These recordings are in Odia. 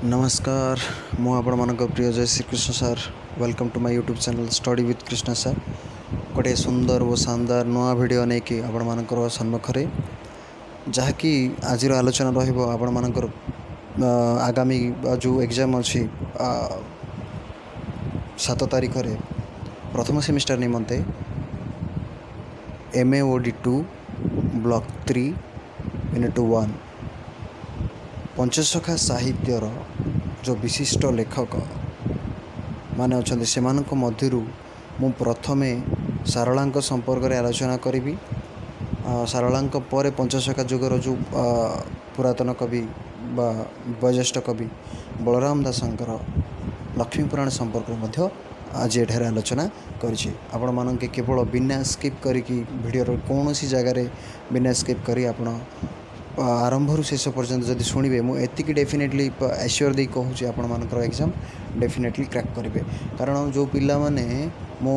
नमस्कार मु आपण मानक प्रिय जय Shri Krishna sir welcome to my YouTube channel study with Krishna sir गोटे सुंदर और शानदार नुआ वीडियो नहीं कि आपण मानकर सम्मुखें जहाँकि आज आलोचना रहिबो आपण मानकर आगामी जो एग्जाम अच्छी 7 तारीख रे प्रथम semester निमंते MAOD2 block 3 unit 1 Panchasakha साहित्यर जो विशिष्ट लेखक माने अच्छा से मध्य मु प्रथमे सारला संपर्क में आलोचना करी सारला पर पंचसखा जुगर जो पुरातन कवि बा वयोज्येष्ठ कवि बलराम दासंकर लक्ष्मीपुराण संपर्क में आज ये आलोचना करी आपण मान केवल बिना स्किप करी वीडियो कौन सी जगार बिना स्किप करी आपण आरंभ शेष पर्यंत जब शुणे मुझे डेफिनेटली एश्योर दे कहूँ आपण मानकर एग्जाम डेफिनेटली क्रैक करेंगे कारण जो पिला माने मो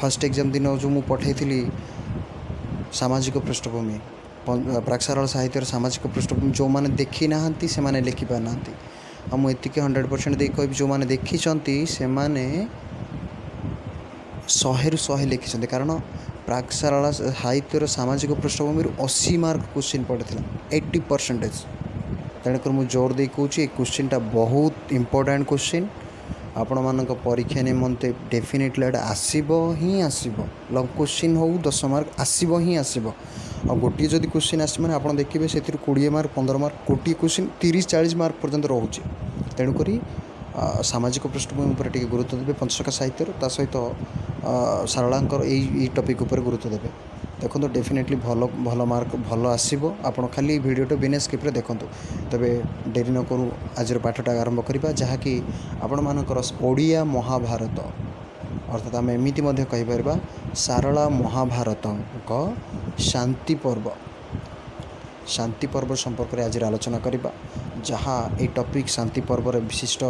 फर्स्ट एग्जाम दिन जो मु पठेली सामाजिक पृष्ठभूमि प्राक्सारल साहित्य सामाजिक पृष्ठभूमि जो मैंने देखी ना से मैंने लिखि पार ना मुझे 100% दे कह जो मैंने देखी से मैंने 100 लिखिं कारण प्राक्सारला साहित्यर सामाजिक पृष्ठभूमि 80 मार्क क्वेश्चन पड़ता 80%। तेणुकर मुझे जोर दे कहूँ क्वेश्चन टा बहुत इंपोर्टेंट क्वेश्चन आपण मान परीक्षा निमंते डेफिनेटली एटा आसब ही आसब लंग क्वेश्चन हो 10 मार्क आसब ही आसब आ गोटे जदि क्वेश्चन आस मैंने आप देखिए से 20 मार्क 15 मार्क गोटे क्वेश्चन 30-40 मार्क पर्यंत रोचे। तेणुक सामाजिक पृष्ठभूमि पर टी गुरुत्व देवे पंचसखा साहित्य सहित सारलांकर यही टॉपिक उपर गुरुत्व देवे देखो डेफिनेटली भल भल मार्क भल आसो आप खाली वीडियो बिना स्किप्रे देखूँ तेरे डेरी न करूँ आज पाठटा आरंभ करवा जहाँकि आपण मानकर ओडिया महाभारत अर्थात आम एमती कहीपर सारला महाभारत शांति पर्व संपर्क में आज आलोचना करवा जहाँ ये टॉपिक शांति पर्व विशिष्ट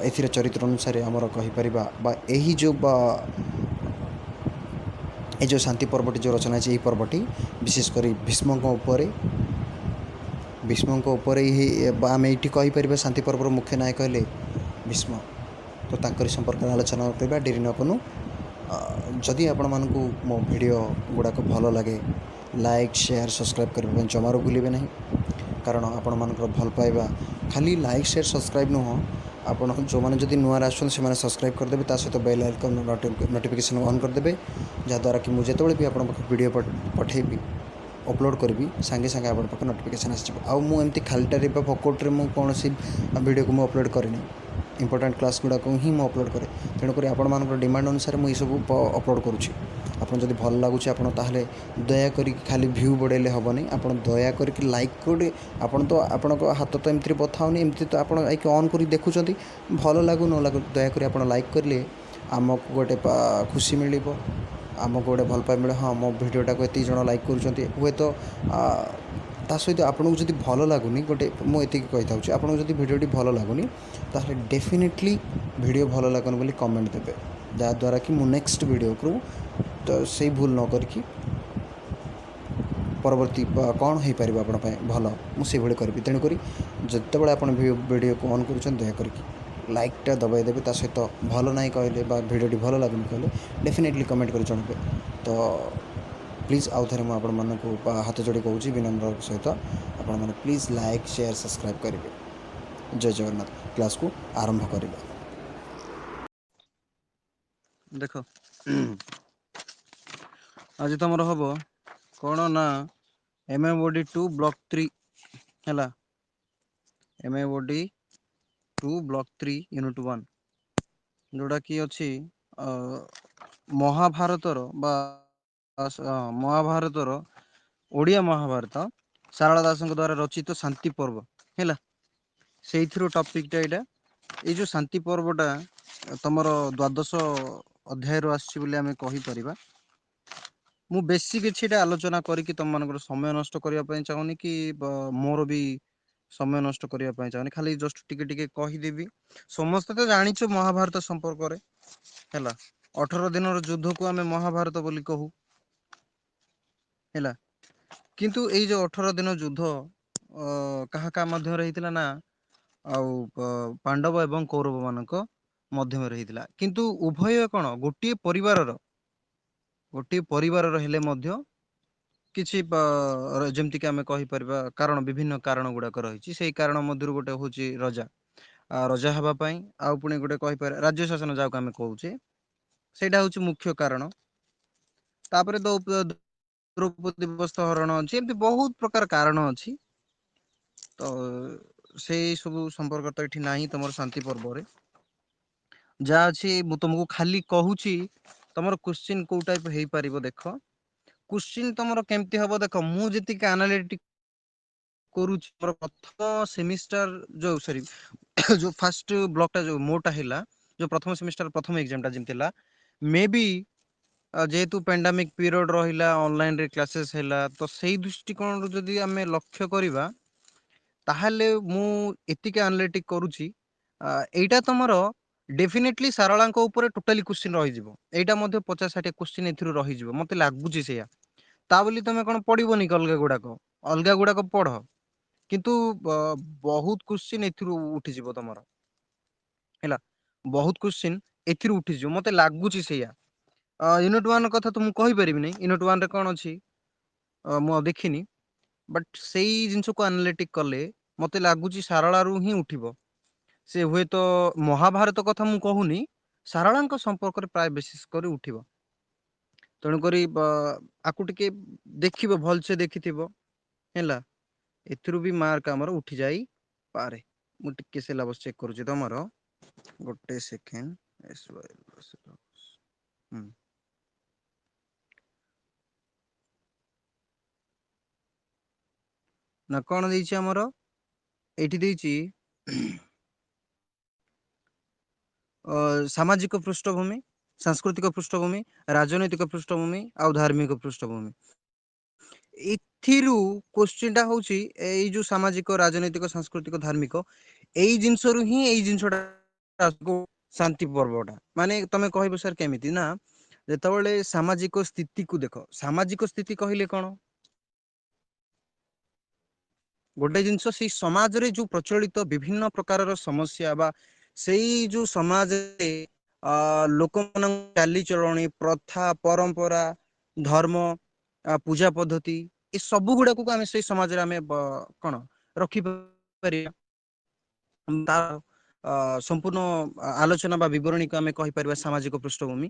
ए चरित्र अनुसार आमर कहीपर यही जो ये जो शांति पर्वटी जो रचना है पर्वटी विशेषकर भीष्म ही आम ये कहीपर शांति पर्वर मुख्य नायक कहले भीष्म तो तांकरी संपर्क में आलोचना करवा डेरी न करूँ जदि आपण मानकु मो वीडियो गुड़ाक भल लगे लाइक शेयर सब्सक्राइब करने जमार भूलें नहीं कारण आपण मानकर भल पाइबा खाली लाइक शेयर सब्सक्राइब नुह आपण जो मैंने जब नुआ आसुन से सब्सक्राइब करदे सहित बेल आइकन नोटिफिकेशन ऑन करदे जहाँद्वारा कि मुझे जो भी आप वीडियो पठेबी अपलोड करी सांगे सांगे आप नोटिफिकेशन आमती खालीटारे फकोट्रे मुझे कौन सी वीडियो को मुझे अपलोड करें इंपोर्टेंट क्लास गुड़ाक ही मुझे अपलोड करे तेणुक आपण डिमांड अनुसार मुझे सब अपलोड करुँची आपन जदि भल लगुच ताहले दयाकोरी खाली व्यू बढ़ेले हेनी आप दयाकोरी लाइक कर आपन तो आपण हाथ तो एमती बथाऊनी एमती तो आप ऑन कर देखुं भल लगू न लगू दयाकोरी आप लाइक करें आमको गोटे खुशी मिल आमको गोटे भल पाए मिले हाँ मो भिडटा को एत जन लाइक कर हुए तो सहित आपको जब भल लगुनि गोटे मुझे कही था आपको जब भिडटी भल लगुनि ताहले डेफिनेटली भिडियो भल लगन बोली कमेंट देवे जहाँद्वारा कि मु नेक्स्ट वीडियो को तो से भूल न करके परवर्ती कौन हो पार आप भल मुझे करी तेणुक जिते आप वीडियो को ऑन कर दयाकोरी लाइकटा दबाई देवे सहित भल ना कहले भिडियोटी भल लगुनि कहले डेफिनेटली कमेंट कर जणावे तो प्लीज आउ थे मुझे हाथ जोड़ी कहूँ विनम्र सहित आपण मैंने प्लीज लाइक शेयर सब्सक्राइब करेंगे। जय जगन्नाथ क्लास को आरंभ करवा देख आज तुम हम कौन ना MAOD2 ब्लॉक 3 है MAOD2 ब्लॉक 3 यूनिट 1 जोड़ा कि अच्छी महाभारतर महाभारतर ओडिया महाभारत सारला दास द्वारा रचित शांति पर्व है से टॉपिकटा यहाँ ये जो शांति पर्वटा तुम द्वादश अध्याय आम कहीपर मु बेसी किसी आलोचना करी तुम मान समय नष्ट करने चाहूनी कि मोर भी समय नष्ट करने चाहूनी खाली जस्ट टिके कहीदेवी समस्ते तो जानिछ महाभारत संपर्क है 18 दिन युद्ध को आम महाभारत बोली कहू है किंतु ये जो 18 दिन युद्ध क्या क्या मध्य रही ना ଆଉ ପାଣ୍ଡବ ଏବଂ କୌରବ ମାନଙ୍କ ମଧ୍ୟମରେ ହେଇଥିଲା। କିନ୍ତୁ ଉଭୟ କଣ ଗୋଟିଏ ପରିବାରର ହେଲେ ମଧ୍ୟ କିଛି ଯେମିତିକି ଆମେ କହିପାରିବା କାରଣ ବିଭିନ୍ନ କାରଣ ଗୁଡାକ ରହିଛି। ସେଇ କାରଣ ମଧ୍ୟରୁ ଗୋଟେ ହଉଛି ରଜା। ରଜା ହେବା ପାଇଁ ଆଉ ପୁଣି ଗୋଟେ କହିପାରିବା ରାଜ୍ୟ ଶାସନ ଯାହାକୁ ଆମେ କହୁଛେ ସେଇଟା ହଉଛି ମୁଖ୍ୟ କାରଣ। ତାପରେ ଦ୍ରୌପଦୀ ବସ୍ତ୍ର ହରଣ ଅଛି, ଏମିତି ବହୁତ ପ୍ରକାର କାରଣ ଅଛି। ତ ସେଇ ସବୁ ସମ୍ପର୍କ ତ ଏଠି ନାହିଁ ତମର ଶାନ୍ତି ପର୍ବରେ। ଯାହା ଅଛି ମୁଁ ତମକୁ ଖାଲି କହୁଛି ତମର କୋଶ୍ଚିନ୍ କୋଉ ଟାଇପ ହେଇପାରିବ ଦେଖ। କୋଶ୍ଚିନ୍ ତମର କେମିତି ହବ ଦେଖ, ମୁଁ ଯେତିକି ଆନାଲିଟିକ କରୁଛି ମୋର ପ୍ରଥମ ସେମିଷ୍ଟାର ଯୋଉ ଫାଷ୍ଟ ବ୍ଲକ ଟା ଯୋଉ ମୋଟା ହେଲା, ଯୋଉ ପ୍ରଥମ ସେମିଷ୍ଟାର ପ୍ରଥମ ଏକ୍ସାମ ଟା ଯେମିତି ହେଲା ମେ ବି ଯେହେତୁ ପାଣ୍ଡାମିକ ପିରିୟଡ ରହିଲା, ଅନଲାଇନ ରେ କ୍ଲାସେସ୍ ହେଲା, ତ ସେଇ ଦୃଷ୍ଟିକୋଣରୁ ଯଦି ଆମେ ଲକ୍ଷ୍ୟ କରିବା ତାହେଲେ ମୁଁ ଏତିକି ଆନାଲିଟିକ କରୁଛି ଏଇଟା ତମର ଡେଫିନେଟଲି ସାରଳାଙ୍କ ଉପରେ ଟୋଟାଲି କୋଶ୍ଚିନ୍ ରହିଯିବ। ଏଇଟା ମଧ୍ୟ 50-60 କୋଶ୍ଚିନ୍ ଏଥିରୁ ରହିଯିବ ମତେ ଲାଗୁଛି ସେଇଆ। ତା ବୋଲି ତମେ କଣ ପଡିବନି କି ଅଲଗା ଗୁଡାକ ପଢ। କିନ୍ତୁ ବହୁତ କୋଶ୍ଚିନ୍ ଏଥିରୁ ଉଠିଯିବ ତମର ହେଲା। ବହୁତ କୋଶ୍ଚିନ୍ ଏଥିରୁ ଉଠିଯିବ ମତେ ଲାଗୁଛି ସେଇଆ। ୟୁନିଟ୍ 1 କଥା ତ ମୁଁ କହିପାରିବିନି, ୟୁନିଟ୍ 1 ରେ କଣ ଅଛି ମୁଁ ଆଉ ଦେଖିନି। ବଟ୍ ସେଇ ଜିନିଷକୁ ଆନାଲିଟିକ କଲେ ମତେ ଲାଗୁଛି ସାରଳାରୁ ହିଁ ଉଠିବ। ସେ ହୁଏତ ମହାଭାରତ କଥା ମୁଁ କହୁନି, ସାରଳାଙ୍କ ସମ୍ପର୍କରେ ପ୍ରାୟ ବେସିସ୍ କରି ଉଠିବ। ତେଣୁକରି ଆକୁ ଟିକେ ଦେଖିବ, ଭଲସେ ଦେଖିଥିବ ହେଲା। ଏଥିରୁ ବି ମାର୍କ ଆମର ଉଠି ଯାଇପାରେ। ମୁଁ ଟିକେ ସିଲାବସ ଚେକ୍ କରୁଛି ତମର, ଗୋଟେ ସେକେଣ୍ଡ। ହୁଁ। ନା କଣ ଦେଇଛି ଆମର, ଏଇଠି ଦେଇଛି ସାମାଜିକ ପୃଷ୍ଠଭୂମି, ସାଂସ୍କୃତିକ ପୃଷ୍ଠଭୂମି, ରାଜନୈତିକ ପୃଷ୍ଠଭୂମି ଆଉ ଧାର୍ମିକ ପୃଷ୍ଠଭୂମି। ଏଥିରୁ କୋଶ୍ଚିନ୍ ଟା ହଉଛି ଏଇ ଯୋଉ ସାମାଜିକ, ରାଜନୈତିକ, ସାଂସ୍କୃତିକ, ଧାର୍ମିକ ଏଇ ଜିନିଷରୁ ହିଁ ଏଇ ଜିନିଷଟା ଶାନ୍ତି ପର୍ବଟା ମାନେ ତମେ କହିବ ସାର୍ କେମିତି ନା ଯେତେବେଳେ ସାମାଜିକ ସ୍ଥିତିକୁ ଦେଖ, ସାମାଜିକ ସ୍ଥିତି କହିଲେ କଣ? ଗୋଟେ ଜିନିଷ ସେଇ ସମାଜରେ ଯୋଉ ପ୍ରଚଳିତ ବିଭିନ୍ନ ପ୍ରକାରର ସମସ୍ୟା ବା ସେଇ ଯୋଉ ସମାଜରେ ଲୋକମାନଙ୍କ ଚାଲିଚଳଣି, ପ୍ରଥା, ପରମ୍ପରା, ଧର୍ମ, ପୂଜା ପଦ୍ଧତି ଏ ସବୁ ଗୁଡାକୁ ଆମେ ସେଇ ସମାଜରେ ଆମେ କଣ ରଖିପାରିବା। ତା ସମ୍ପୂର୍ଣ୍ଣ ଆଲୋଚନା ବା ବିବରଣୀକୁ ଆମେ କହିପାରିବା ସାମାଜିକ ପୃଷ୍ଠଭୂମି।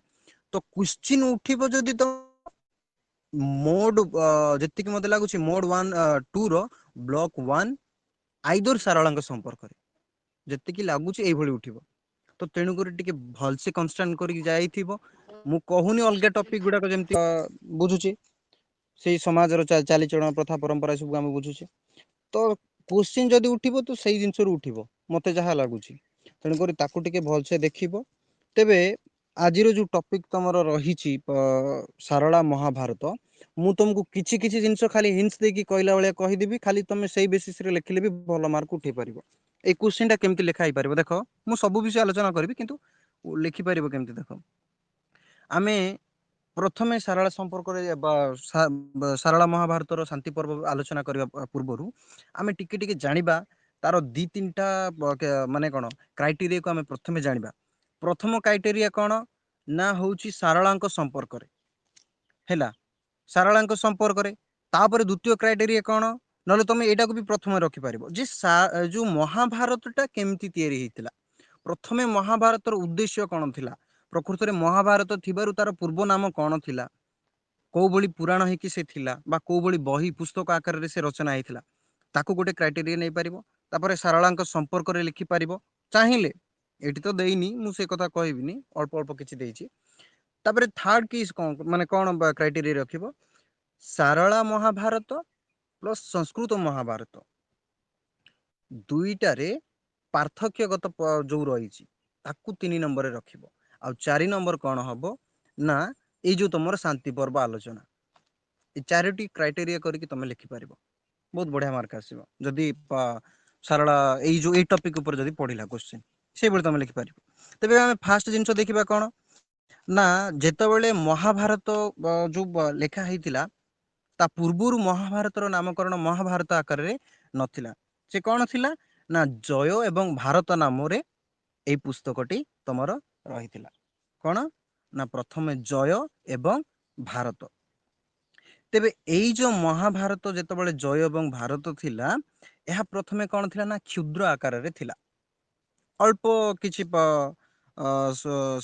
ତ କୁଶ୍ଚିନ୍ ଉଠିବ ଯଦି ତ ମୋଡ ଯେତିକି ମତେ ଲାଗୁଛି ମୋଡ 1-2 ର ବ୍ଲକ 1 ଆଇଦର ସାରଳାଙ୍କ ସମ୍ପର୍କରେ ଯେତିକି ଲାଗୁଛି ଏଇଭଳି ଉଠିବ। ତ ତେଣୁକରି ଟିକେ ଭଲସେ କନଷ୍ଟାଣ୍ଟ କରିକି ଯାଇଥିବ। ମୁଁ କହୁନି ଅଲଗା ଟପିକ ଗୁଡାକ ଯେମିତି ବୁଝୁଛି ସେଇ ସମାଜର ଚାଲିଚଳନ, ପ୍ରଥା, ପରମ୍ପରା ସବୁ ଆମେ ବୁଝୁଛେ। ତ କୋଶ୍ଚିନ୍ ଯଦି ଉଠିବ ତ ସେଇ ଜିନିଷରୁ ଉଠିବ ମତେ ଯାହା ଲାଗୁଛି। ତେଣୁକରି ତାକୁ ଟିକେ ଭଲସେ ଦେଖିବ। ତେବେ ଆଜିର ଯୋଉ ଟପିକ ତମର ରହିଛି ସାରଳା ମହାଭାରତ, ମୁଁ ତମକୁ କିଛି କିଛି ଜିନିଷ ଖାଲି ହିଣ୍ଟସ ଦେଇକି କହିଲା ଭଳିଆ କହିଦେବି, ଖାଲି ତମେ ସେଇ ବେସିସ ରେ ଲେଖିଲେ ବି ଭଲ ମାର୍କ ଉଠେଇ ପାରିବ। ଏଇ କୋଶ୍ଚିନ୍ ଟା କେମିତି ଲେଖା ହେଇପାରିବ ଦେଖ, ମୁଁ ସବୁ ବିଷୟ ଆଲୋଚନା କରିବି କିନ୍ତୁ ଲେଖିପାରିବ କେମିତି ଦେଖ। ଆମେ ପ୍ରଥମେ ସାରଳା ସମ୍ପର୍କରେ ବା ସାରଳା ମହାଭାରତର ଶାନ୍ତି ପର୍ବ ଆଲୋଚନା କରିବା ପୂର୍ବରୁ ଆମେ ଟିକେ ଟିକେ ଜାଣିବା ତାର ଦି ତିନିଟା ମାନେ କଣ କ୍ରାଇଟେରିଆକୁ ଆମେ ପ୍ରଥମେ ଜାଣିବା। ପ୍ରଥମ କ୍ରାଇଟେରିଆ କଣ ନା ହଉଛି ସାରଳାଙ୍କ ସମ୍ପର୍କରେ ହେଲା, ସାରଳାଙ୍କ ସମ୍ପର୍କରେ। ତାପରେ ଦ୍ଵିତୀୟ କ୍ରାଇଟେରିଆ କଣ, ନହେଲେ ତମେ ଏଇଟାକୁ ବି ପ୍ରଥମେ ରଖିପାରିବ ଯେ ଯୋଉ ମହାଭାରତ ଟା କେମିତି ତିଆରି ହେଇଥିଲା। ପ୍ରଥମେ ମହାଭାରତର ଉଦ୍ଦେଶ୍ୟ କଣ ଥିଲା, ପ୍ରକୃତରେ ମହାଭାରତ ଥିବାରୁ ତାର ପୂର୍ବ ନାମ କଣ ଥିଲା। କୋଉ ଭଳି ପୁରାଣ ହେଇକି ସେ ଥିଲା ବା କୋଉ ଭଳି ବହି ପୁସ୍ତକ ଆକାରରେ ସେ ରଚନା ହେଇଥିଲା। ତାକୁ ଗୋଟେ କ୍ରାଇଟେରିଆ ନେଇପାରିବ। ତାପରେ ସାରଳାଙ୍କ ସମ୍ପର୍କରେ ଲେଖିପାରିବ ଚାହିଁଲେ। ଏଇଠି ତ ଦେଇନି ମୁଁ ସେ କଥା କହିବିନି, ଅଳ୍ପ ଅଳ୍ପ କିଛି ଦେଇଛି। ତାପରେ ଥାର୍ଡ କି କଣ ମାନେ କଣ କ୍ରାଇଟେରିଆ ରଖିବ, ସାରଳା ମହାଭାରତ ପ୍ଲସ୍ ସଂସ୍କୃତ ମହାଭାରତ ଦୁଇଟାରେ ପାର୍ଥକ୍ୟଗତ ଯୋଉ ରହିଛି ତାକୁ 3 ନମ୍ବରରେ ରଖିବ। ଆଉ 4 ନମ୍ବର କଣ ହବ ନା ଏଇ ଯୋଉ ତମର ଶାନ୍ତି ପର୍ବ ଆଲୋଚନା। ଏଇ 4ଟି କ୍ରାଇଟେରିଆ କରିକି ତମେ ଲେଖିପାରିବ। ବହୁତ ବଢିଆ ମାର୍କ ଆସିବ ଯଦି ସାରଳା ଏଇ ଯୋଉ ଏଇ ଟପିକ ଉପରେ ଯଦି ପଢିଲା କୋଶ୍ଚିନ୍ ସେଇଭଳି ତମେ ଲେଖିପାରିବ। ତେବେ ଆମେ ଫାଷ୍ଟ ଜିନିଷ ଦେଖିବା କଣ ନା ଯେତେବେଳେ ମହାଭାରତ ଯୋଉ ଲେଖା ହେଇଥିଲା ତା ପୂର୍ବରୁ ମହାଭାରତର ନାମକରଣ ମହାଭାରତ ଆକାରରେ ନଥିଲା। ସେ କଣ ଥିଲା ନା ଜୟ ଏବଂ ଭାରତ ନାମରେ ଏଇ ପୁସ୍ତକଟି ତମର ରହିଥିଲା। କଣ ନା ପ୍ରଥମେ ଜୟ ଏବଂ ଭାରତ। ତେବେ ଏଇ ଯୋଉ ମହାଭାରତ ଯେତେବେଳେ ଜୟ ଏବଂ ଭାରତ ଥିଲା, ଏହା ପ୍ରଥମେ କଣ ଥିଲା ନା କ୍ଷୁଦ୍ର ଆକାରରେ ଥିଲା। ଅଳ୍ପ କିଛି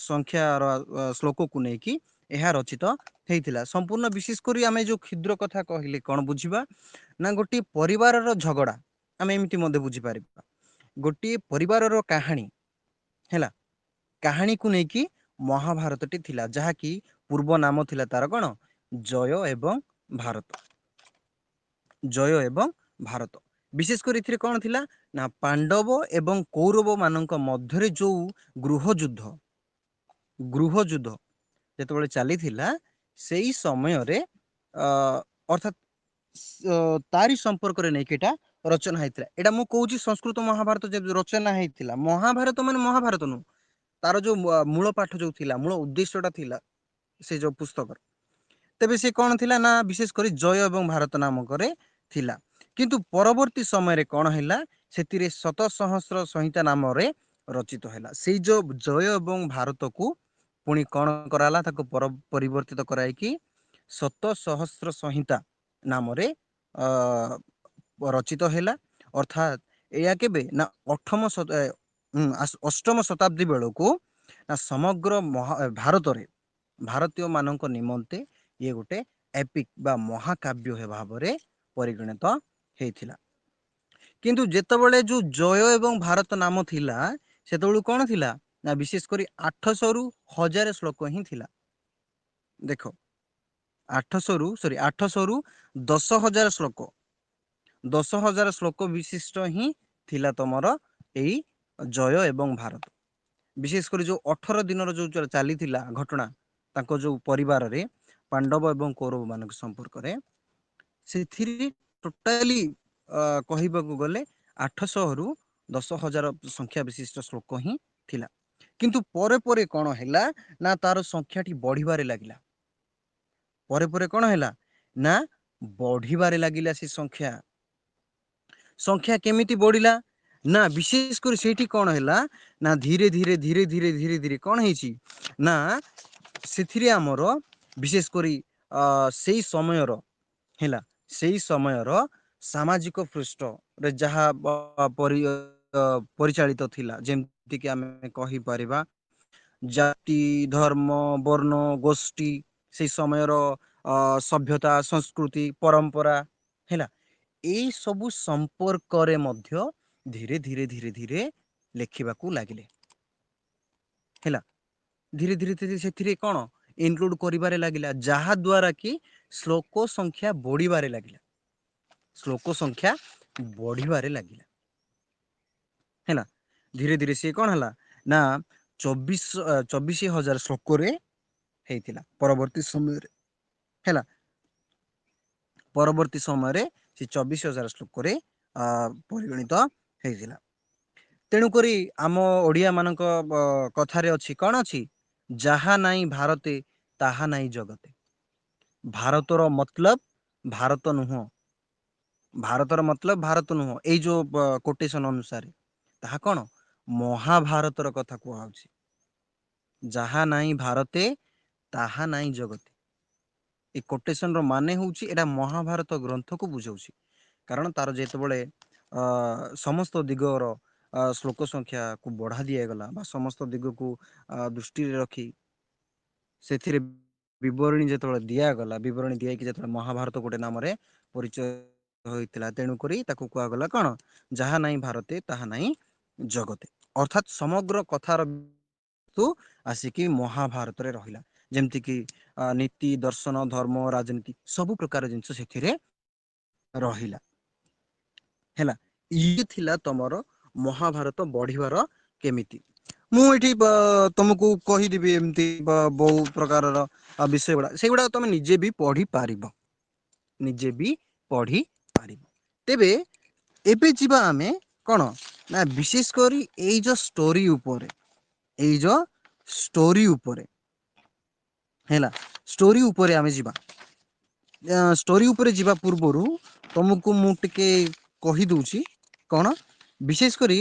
ସଂଖ୍ୟାର ଶ୍ଲୋକକୁ ନେଇକି ଏହା ରଚିତ ହେଇଥିଲା। ସମ୍ପୂର୍ଣ୍ଣ ବିଶେଷ କରି ଆମେ ଯୋଉ କ୍ଷୁଦ୍ର କଥା କହିଲେ କଣ ବୁଝିବା ନା ଗୋଟିଏ ପରିବାରର ଝଗଡା ଆମେ ଏମିତି ମଧ୍ୟ ବୁଝିପାରିବା। ଗୋଟିଏ ପରିବାରର କାହାଣୀ ହେଲା, କାହାଣୀକୁ ନେଇକି ମହାଭାରତଟି ଥିଲା, ଯାହାକି ପୂର୍ବ ନାମ ଥିଲା ତାର କଣ ଜୟ ଏବଂ ଭାରତ। ଜୟ ଏବଂ ଭାରତ। ବିଶେଷ କରି ଏଥିରେ କଣ ଥିଲା ନା ପାଣ୍ଡବ ଏବଂ କୌରବ ମାନଙ୍କ ମଧ୍ୟରେ ଯୋଉ ଗୃହ ଯୁଦ୍ଧ ଯେତେବେଳେ ଚାଲିଥିଲା, ସେଇ ସମୟରେ ଅର୍ଥାତ୍ ତାରି ସମ୍ପର୍କରେ ନେଇକି ଏଇଟା ରଚନା ହେଇଥିଲା। ଏଇଟା ମୁଁ କହୁଛି ସଂସ୍କୃତ ମହାଭାରତ ରଚନା ହେଇଥିଲା। ମହାଭାରତ ମାନେ ମହାଭାରତ ନୁହଁ, ତାର ଯୋଉ ମୂଳ ପାଠ ଯୋଉ ଥିଲା, ମୂଳ ଉଦ୍ଦେଶ୍ୟଟା ଥିଲା ସେ ଯୋଉ ପୁସ୍ତକର। ତେବେ ସେ କଣ ଥିଲା ନା ବିଶେଷ କରି ଜୟ ଏବଂ ଭାରତ ନାମକରେ ଥିଲା। କିନ୍ତୁ ପରବର୍ତ୍ତୀ ସମୟରେ କଣ ହେଲା, ସେଥିରେ ଶତ ସହସ୍ର ସଂହିତା ନାମରେ ରଚିତ ହେଲା। ସେଇ ଯୋଉ ଜୟ ଏବଂ ଭାରତକୁ ପୁଣି କଣ କରାହେଲା, ତାକୁ ପରିବର୍ତ୍ତିତ କରାଇକି ଶତ ସହସ୍ର ସଂହିତା ନାମରେ ରଚିତ ହେଲା। ଅର୍ଥାତ୍ ଏଇଆ କେବେ ନା ଅଷ୍ଟମ ଶତାବ୍ଦୀ ବେଳକୁ ନା ସମଗ୍ର ଭାରତରେ ଭାରତୀୟ ମାନଙ୍କ ନିମନ୍ତେ ଇଏ ଗୋଟେ ଏପିକ୍ ବା ମହାକାବ୍ୟ ଭାବରେ ପରିଗଣିତ ହେଇଥିଲା। କିନ୍ତୁ ଯେତେବେଳେ ଯୋଉ ଜୟ ଏବଂ ଭାରତ ନାମ ଥିଲା, ସେତେବେଳକୁ କଣ ଥିଲା ନା ବିଶେଷ କରି 800 ଶ୍ଲୋକ ହିଁ ଥିଲା। ଦେଖ 800ରୁ 10,000 ଶ୍ଲୋକ, 10,000 ଶ୍ଲୋକ ବିଶିଷ୍ଟ ହିଁ ଥିଲା ତମର ଏଇ ଜୟ ଏବଂ ଭାରତ। ବିଶେଷ କରି ଯୋଉ 18 ଦିନର ଯୋଉ ଚାଲିଥିଲା ଘଟଣା ତାଙ୍କ ଯୋଉ ପରିବାରରେ ପାଣ୍ଡବ ଏବଂ କୌରବ ମାନଙ୍କ ସମ୍ପର୍କରେ, ସେଥିରେ ଟୋଟାଲି କହିବାକୁ ଗଲେ 800ରୁ 10,000 ସଂଖ୍ୟା ବିଶିଷ୍ଟ ଶ୍ଲୋକ ହିଁ ଥିଲା। କିନ୍ତୁ ପରେ ପରେ କଣ ହେଲା ନା ତାର ସଂଖ୍ୟାଟି ବଢିବାରେ ଲାଗିଲା। ପରେ ପରେ କଣ ହେଲା ନା ବଢିବାରେ ଲାଗିଲା। ସେ ସଂଖ୍ୟା କେମିତି ବଢିଲା ନା ବିଶେଷ କରି ସେଇଠି କଣ ହେଲା ନା ଧୀରେ ଧୀରେ କଣ ହେଇଛି ନା ସେଥିରେ ଆମର ବିଶେଷ କରି ସେଇ ସମୟର ହେଲା, ସେଇ ସମୟର ସାମାଜିକ ପୃଷ୍ଠରେ ଯାହା ପରିଚାଳିତ ଥିଲା, ଯେମିତିକି ଆମେ କହିପାରିବା ଜାତି, ଧର୍ମ, ବର୍ଣ୍ଣ, ଗୋଷ୍ଠୀ, ସେଇ ସମୟର ସଭ୍ୟତା, ସଂସ୍କୃତି, ପରମ୍ପରା ହେଲା, ଏଇ ସବୁ ସମ୍ପର୍କରେ ମଧ୍ୟ ଧୀରେ ଲେଖିବାକୁ ଲାଗିଲେ। ହେଲା, ଧୀରେ ସେଥିରେ କଣ ଇନକ୍ଲୁଡ କରିବାରେ ଲାଗିଲା, ଯାହା ଦ୍ୱାରା କି ଶ୍ଲୋକ ସଂଖ୍ୟା ବଢିବାରେ ଲାଗିଲା। ହେଲା, ଧୀରେ ସିଏ କଣ ହେଲା ନା 24,000 ଶ୍ଲୋକରେ ହେଇଥିଲା ପରବର୍ତ୍ତୀ ସମୟରେ। ହେଲା, ପରବର୍ତ୍ତୀ ସମୟରେ ସେ 24,000 ଶ୍ଲୋକରେ ପରିଗଣିତ ହେଇଥିଲା। ତେଣୁକରି ଆମ ଓଡିଆ ମାନଙ୍କ କଥାରେ ଅଛି, କଣ ଅଛି, ଯାହା ନାହିଁ ଭାରତେ ତାହା ନାହିଁ ଜଗତେ। ଭାରତର ମତଲବ ଭାରତ ନୁହଁ, ଏଇ ଯୋଉ କୋଟେସନ ଅନୁସାରେ ତାହା କଣ ମହାଭାରତର କଥା କୁହାଯାଉଛି। ଯାହା ନାହିଁ ଭାରତେ ତାହା ନାହିଁ ଜଗତେ। ଏ କୋଟେସନ ର ମାନେ ହଉଛି ଏଇଟା ମହାଭାରତ ଗ୍ରନ୍ଥକୁ ବୁଝାଉଛି। କାରଣ ତାର ଯେତେବେଳେ ସମସ୍ତ ଦିଗର ଶ୍ଲୋକ ସଂଖ୍ୟାକୁ ବଢା ଦିଆଗଲା ବା ସମସ୍ତ ଦିଗକୁ ଦୃଷ୍ଟିରେ ରଖି ସେଥିରେ ବିବରଣୀ ଯେତେବେଳେ ଦିଆଗଲା, ବିବରଣୀ ଦିଆକି ଯେତେବେଳେ ମହାଭାରତ ଗୋଟେ ନାମରେ ପରିଚୟ ହୋଇଥିଲା, ତେଣୁକରି ତାକୁ କୁହାଗଲା କଣ, ଯାହା ନାହିଁ ଭାରତେ ତାହା ନାହିଁ ଜଗତେ। ଅର୍ଥାତ୍ ସମଗ୍ର କଥାର ଆସିକି ମହାଭାରତରେ ରହିଲା। ଯେମିତି କିି ନୀତି, ଦର୍ଶନ, ଧର୍ମ, ରାଜନୀତି ସବୁ ପ୍ରକାର ଜିନିଷ ସେଥିରେ ରହିଲା। ହେଲା, ଇଏ ଥିଲା ତମର ମହାଭାରତ ବଢିବାର କେମିତି। ମୁଁ ଏଇଠି ତମକୁ କହିଦେବି ଏମିତି ବହୁ ପ୍ରକାରର ବିଷୟ ଗୁଡା, ସେଇଗୁଡା ତମେ ନିଜେ ବି ପଢିପାରିବ। ତେବେ ଏବେ ଯିବା ଆମେ କଣ ନା ବିଶେଷ କରି ଏଇ ଯୋଉ ଷ୍ଟୋରି ଉପରେ ହେଲା, ଷ୍ଟୋରି ଉପରେ ଆମେ ଯିବା। ଷ୍ଟୋରି ଉପରେ ଯିବା ପୂର୍ବରୁ ତମକୁ ମୁଁ ଟିକେ କହିଦଉଛି କଣ विशेष करी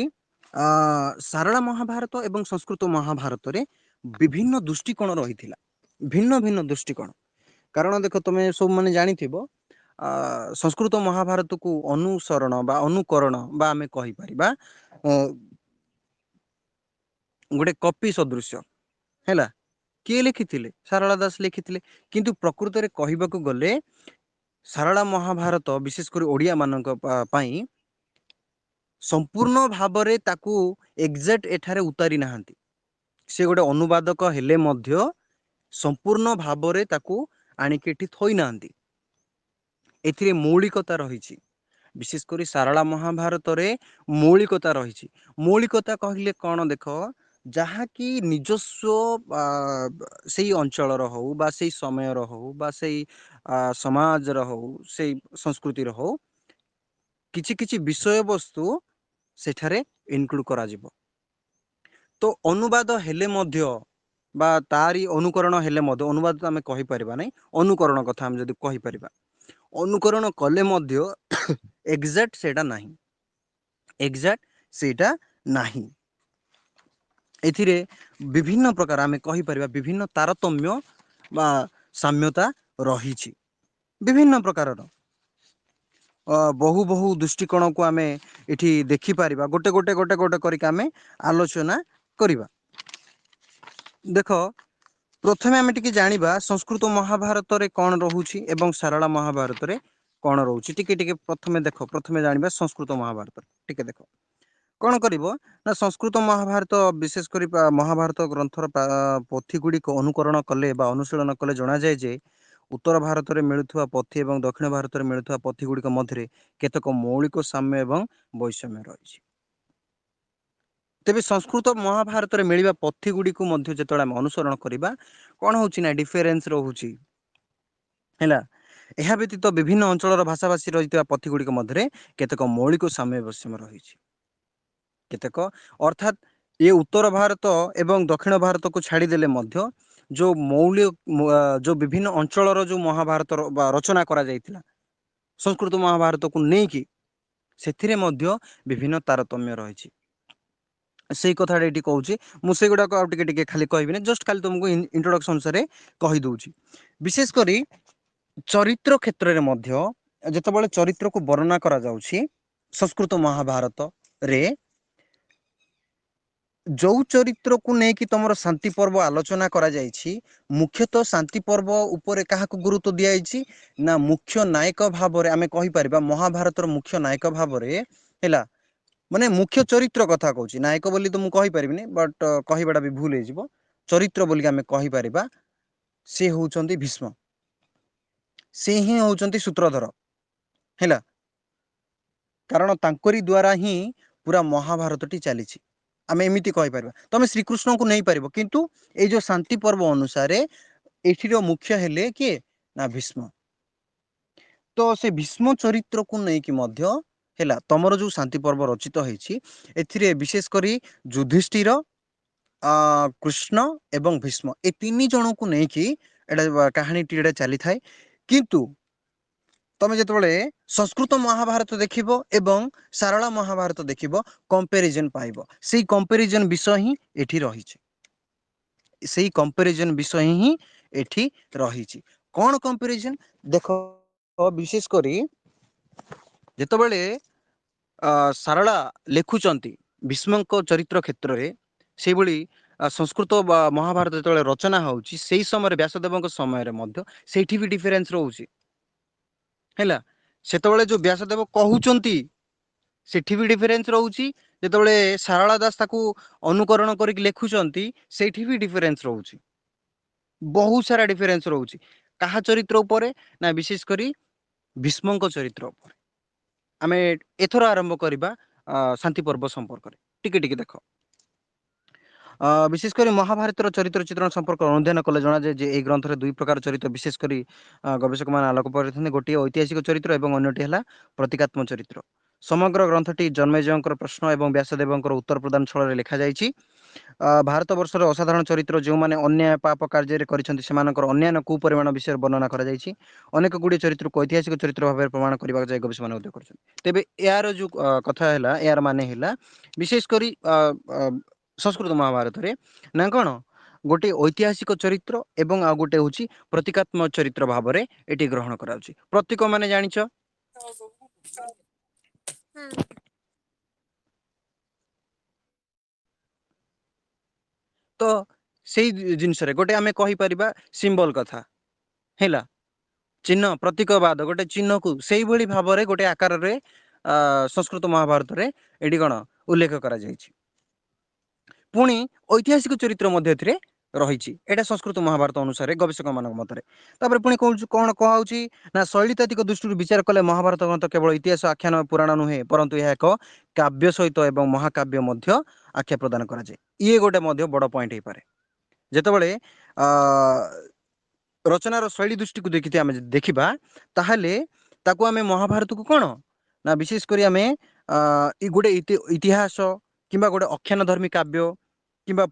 सारଳा महाभारत एवं संस्कृत महाभारत रे विभिन्न दृष्टिकोण रही भिन्न भिन्न दृष्टिकोण। कारण देख तुम सब मैंने जानिथिबो संस्कृत महाभारत को अनुसरण बा अनुकरण बा आमे कहि परिबा गोटे कपि सदृश हैला किए लिखिथिले सारला दास लिखिथिले किंतु प्रकृत रे कहिबाकू गले सारला महाभारत विशेष कर ओडिया मानक पाई संपूर्ण भावरे ताकू एग्जैक्ट एठारे उतारी नाहांती से गोटे अनुवादक हेले मध्य संपूर्ण भावरे ताकू आनिके एठी थोई नाहांती एथिरे मौलिकता रहिछि विशेष करी सारला महाभारत रे मौलिकता रहिछि मौलिकता कहले कौन देख जहाँकि निजस्व सेई अंचल हो बा सेई समय हो बा सेई समाज हो सेई संस्कृति हो किछि किछि विषय वस्तु सेठारे इनक्लूड करा जिवो तो अनुवाद हेले मध्य बा तारी अनुकरण हेले मध्य अनुवाद तो आमे कहि परिबा नै अनुकरण कथा हम जदि कहि परिबा अनुकरण कले मध्य एग्जैक्ट सेटा नाही एग्जैक्ट सेटा नाही एथिरे विभिन्न प्रकार आमे कहि परिबा विभिन्न तारतम्य बा साम्यता रहिछि विभिन्न प्रकारर बहु बहु दृष्टिकोण को आमे एठी देखि परिबा गोटे गोटे गोटे गोटे करिक आमे आलोचना करिबा देख प्रथमे आमे टिके जानिबा संस्कृत महाभारत रे कोन रहुछि एवं सारला महाभारत रे कोन रहुछि टिके टिके प्रथमे देख प्रथमे जानिबा संस्कृत महाभारत टिके देख कोन करिवो ना संस्कृत महाभारत विशेष करी महाभारत ग्रंथर पोथी गुडी को अनुकरण कले बा अनुशीलन कले जणा जाय जे उत्तर भारत में मिलुवा पोथी एवं दक्षिण भारत में मिलुवा पोथी गुड़िक मध्य केतक मौलिक साम्य एवं वैषम्य रही तेबे संस्कृत महाभारत में मिलवा पोथी गुड़िक जो अनुसरण करवा कौन हो डिफरेन्स रोचे है यह व्यतीत विभिन्न अंचल भाषाभाषी रही पोथी गुड़िक मध्य केतक मौलिक साम्य वैषम्य रही केतक अर्थात ये उत्तर भारत एवं दक्षिण भारत को छाड़देले मध्य जो मौलिक जो विभिन्न अंचल जो महाभारत रचना करा जायतिला संस्कृत महाभारत को लेकिन से विभिन्न तारतम्य रही से कथा ये कहूँ मुझे गुड़ाक आगे खाली कहबी जस्ट खाली तुमको इंट्रोडक्शन अनुसार कही दूची विशेष करी चरित्र क्षेत्र में जितेबाला चरित्र को वर्णना करा जाउछि संस्कृत महाभारत रे जो चरित्र को लेकिन तुम शांति पर्व आलोचना करा जायछि मुख्यतः शांति पर्व उपरे क्या गुरुत्व दिखाई ना मुख्य नायक भाव में आम कहीपर महाभारत मुख्य नायक भाव है माने मुख्य चरित्र कथा कहूँ नायक बोली तो मुझे कहीपरि बट कहवाटा भी भूल हो चरित्र बोलिक आम कहीपर सी होउचंती भीष्म से ही होउचंती सूत्रधर है कारण तांकरी द्वारा ही पूरा महाभारतटी चली आम एमती कहीपर तुम श्रीकृष्ण को नहीं पार किंतु ये जो शांति पर्व अनुसार एठिर मुख्य हेले किए ना भीष्म तो से भीष्म चरित्र को लेकिन है तमर जो शांति पर्व रचित होती विशेष करी युधिष्ठिर कृष्ण एवं भीष्म ए तीन जन को लेकिन कहानी चली थाए किंतु तुम जो संस्कृत महाभारत देखिबो एवं सारला महाभारत देखिबो कंपैरिजन पाइबो सेही कंपैरिजन विषय ही एठी रहिछि सेही कंपैरिजन विषय ही एठी रहिछि कोन कंपैरिजन देखो विशेष करी जेतबेले सारला लेखुचंती भीष्मक चरित्र क्षेत्र रे से भली संस्कृत महाभारत जो रचना होउछि सेही समय व्यासदेवक समय रे मध्य सेठी भी डिफरेंस रहउछि हैला सेतबेले जो व्यासदेव कहउचंती सेठी भी डिफरेंस रहउछि जेतबेले सारला दास ताकू अनुकरण करिक लेखुचंती सेठी भी डिफरेंस रहउछि बहुत सारा डिफरेंस रहउछि कहा चरित्र उपरे ना विशेष करी भीष्मक चरित्र उपरे आमे एथर आरंभ करिबा शांति पर्व संपर्क टिके टिके देख विशेषकर महाभारत चरित्र चित्रण संपर्क अध्ययन कले जना जे ग्रंथ दुई प्रकार चरित्र विशेषकर गवेषक मान आलोक गोटे ऐतिहासिक चरित्र और अन्यटी है प्रतीकात्मक चरित्र समग्र ग्रंथटी जन्मेजय प्रश्न और व्यासदेव उत्तर प्रदान छल लिखा जाइछि ଭାରତ ବର୍ଷର ଅସାଧାରଣ ଚରିତ୍ର ଯେଉଁମାନେ ଅନ୍ୟାୟ ପାପ କାର୍ଯ୍ୟରେ କରିଛନ୍ତି ସେମାନଙ୍କର ଅନ୍ୟାନ୍ୟ କୁପରିମାଣ ବିଷୟରେ ବର୍ଣ୍ଣନା କରାଯାଇଛି। ଅନେକ ଗୁଡ଼ିଏ ଚରିତ୍ରକୁ ଐତିହାସିକ ଚରିତ୍ର ଭାବରେ ପ୍ରମାଣ କରିବାକୁ ଯାଇ ଗବେଷକମାନେ ମଧ୍ୟ କରିଛନ୍ତି। ତେବେ ଏହାର ଯୋଉ କଥା ହେଲା, ଏହାର ମାନେ ହେଲା ବିଶେଷ କରି ସଂସ୍କୃତ ମହାଭାରତରେ ନା କଣ ଗୋଟେ ଐତିହାସିକ ଚରିତ୍ର ଏବଂ ଆଉ ଗୋଟେ ହଉଛି ପ୍ରତୀକାତ୍ମକ ଚରିତ୍ର ଭାବରେ ଏଠି ଗ୍ରହଣ କରାଯାଉଛି। ପ୍ରତୀକ ମାନେ ଜାଣିଛ? ତ ସେଇ ଜିନିଷରେ ଗୋଟେ ଆମେ କହିପାରିବା ସିମ୍ବଲ କଥା ହେଲା, ଚିହ୍ନ ପ୍ରତୀକବାଦ ଗୋଟେ ଚିହ୍ନକୁ ସେଇଭଳି ଭାବରେ ଗୋଟେ ଆକାରରେ ସଂସ୍କୃତ ମହାଭାରତରେ ଏଠି କଣ ଉଲ୍ଲେଖ କରାଯାଇଛି। ପୁଣି ଐତିହାସିକ ଚରିତ୍ର ମଧ୍ୟ ଏଥିରେ ରହିଛି, ଏଇଟା ସଂସ୍କୃତ ମହାଭାରତ ଅନୁସାରେ ଗବେଷକ ମାନଙ୍କ ମତରେ। ତାପରେ ପୁଣି କହୁଛୁ କଣ କୁହାଉଛି ନା ଶୈଳୀତାତିକ ଦୃଷ୍ଟିରୁ ବିଚାର କଲେ ମହାଭାରତ ଗ୍ରନ୍ଥ କେବଳ ଇତିହାସ ଆଖ୍ୟାନ ପୁରାଣ ନୁହେଁ, ପରନ୍ତୁ ଏହା ଏକ କାବ୍ୟ ସହିତ ଏବଂ ମହାକାବ୍ୟ ମଧ୍ୟ ଆଖ୍ୟା ପ୍ରଦାନ କରାଯାଏ। ଇଏ ଗୋଟେ ମଧ୍ୟ ବଡ ପଏଣ୍ଟ ହେଇପାରେ। ଯେତେବେଳେ ଅ ରଚନାର ଶୈଳୀ ଦୃଷ୍ଟିକୁ ଆମେ ଦେଖିବା, ତାହେଲେ ତାକୁ ଆମେ ମହାଭାରତକୁ କଣ ନା ବିଶେଷ କରି ଆମେ ଗୋଟେ ଇତିହାସ କିମ୍ବା ଗୋଟେ ଅଖ୍ୟାନ ଧର୍ମୀ କାବ୍ୟ କିମ୍ବା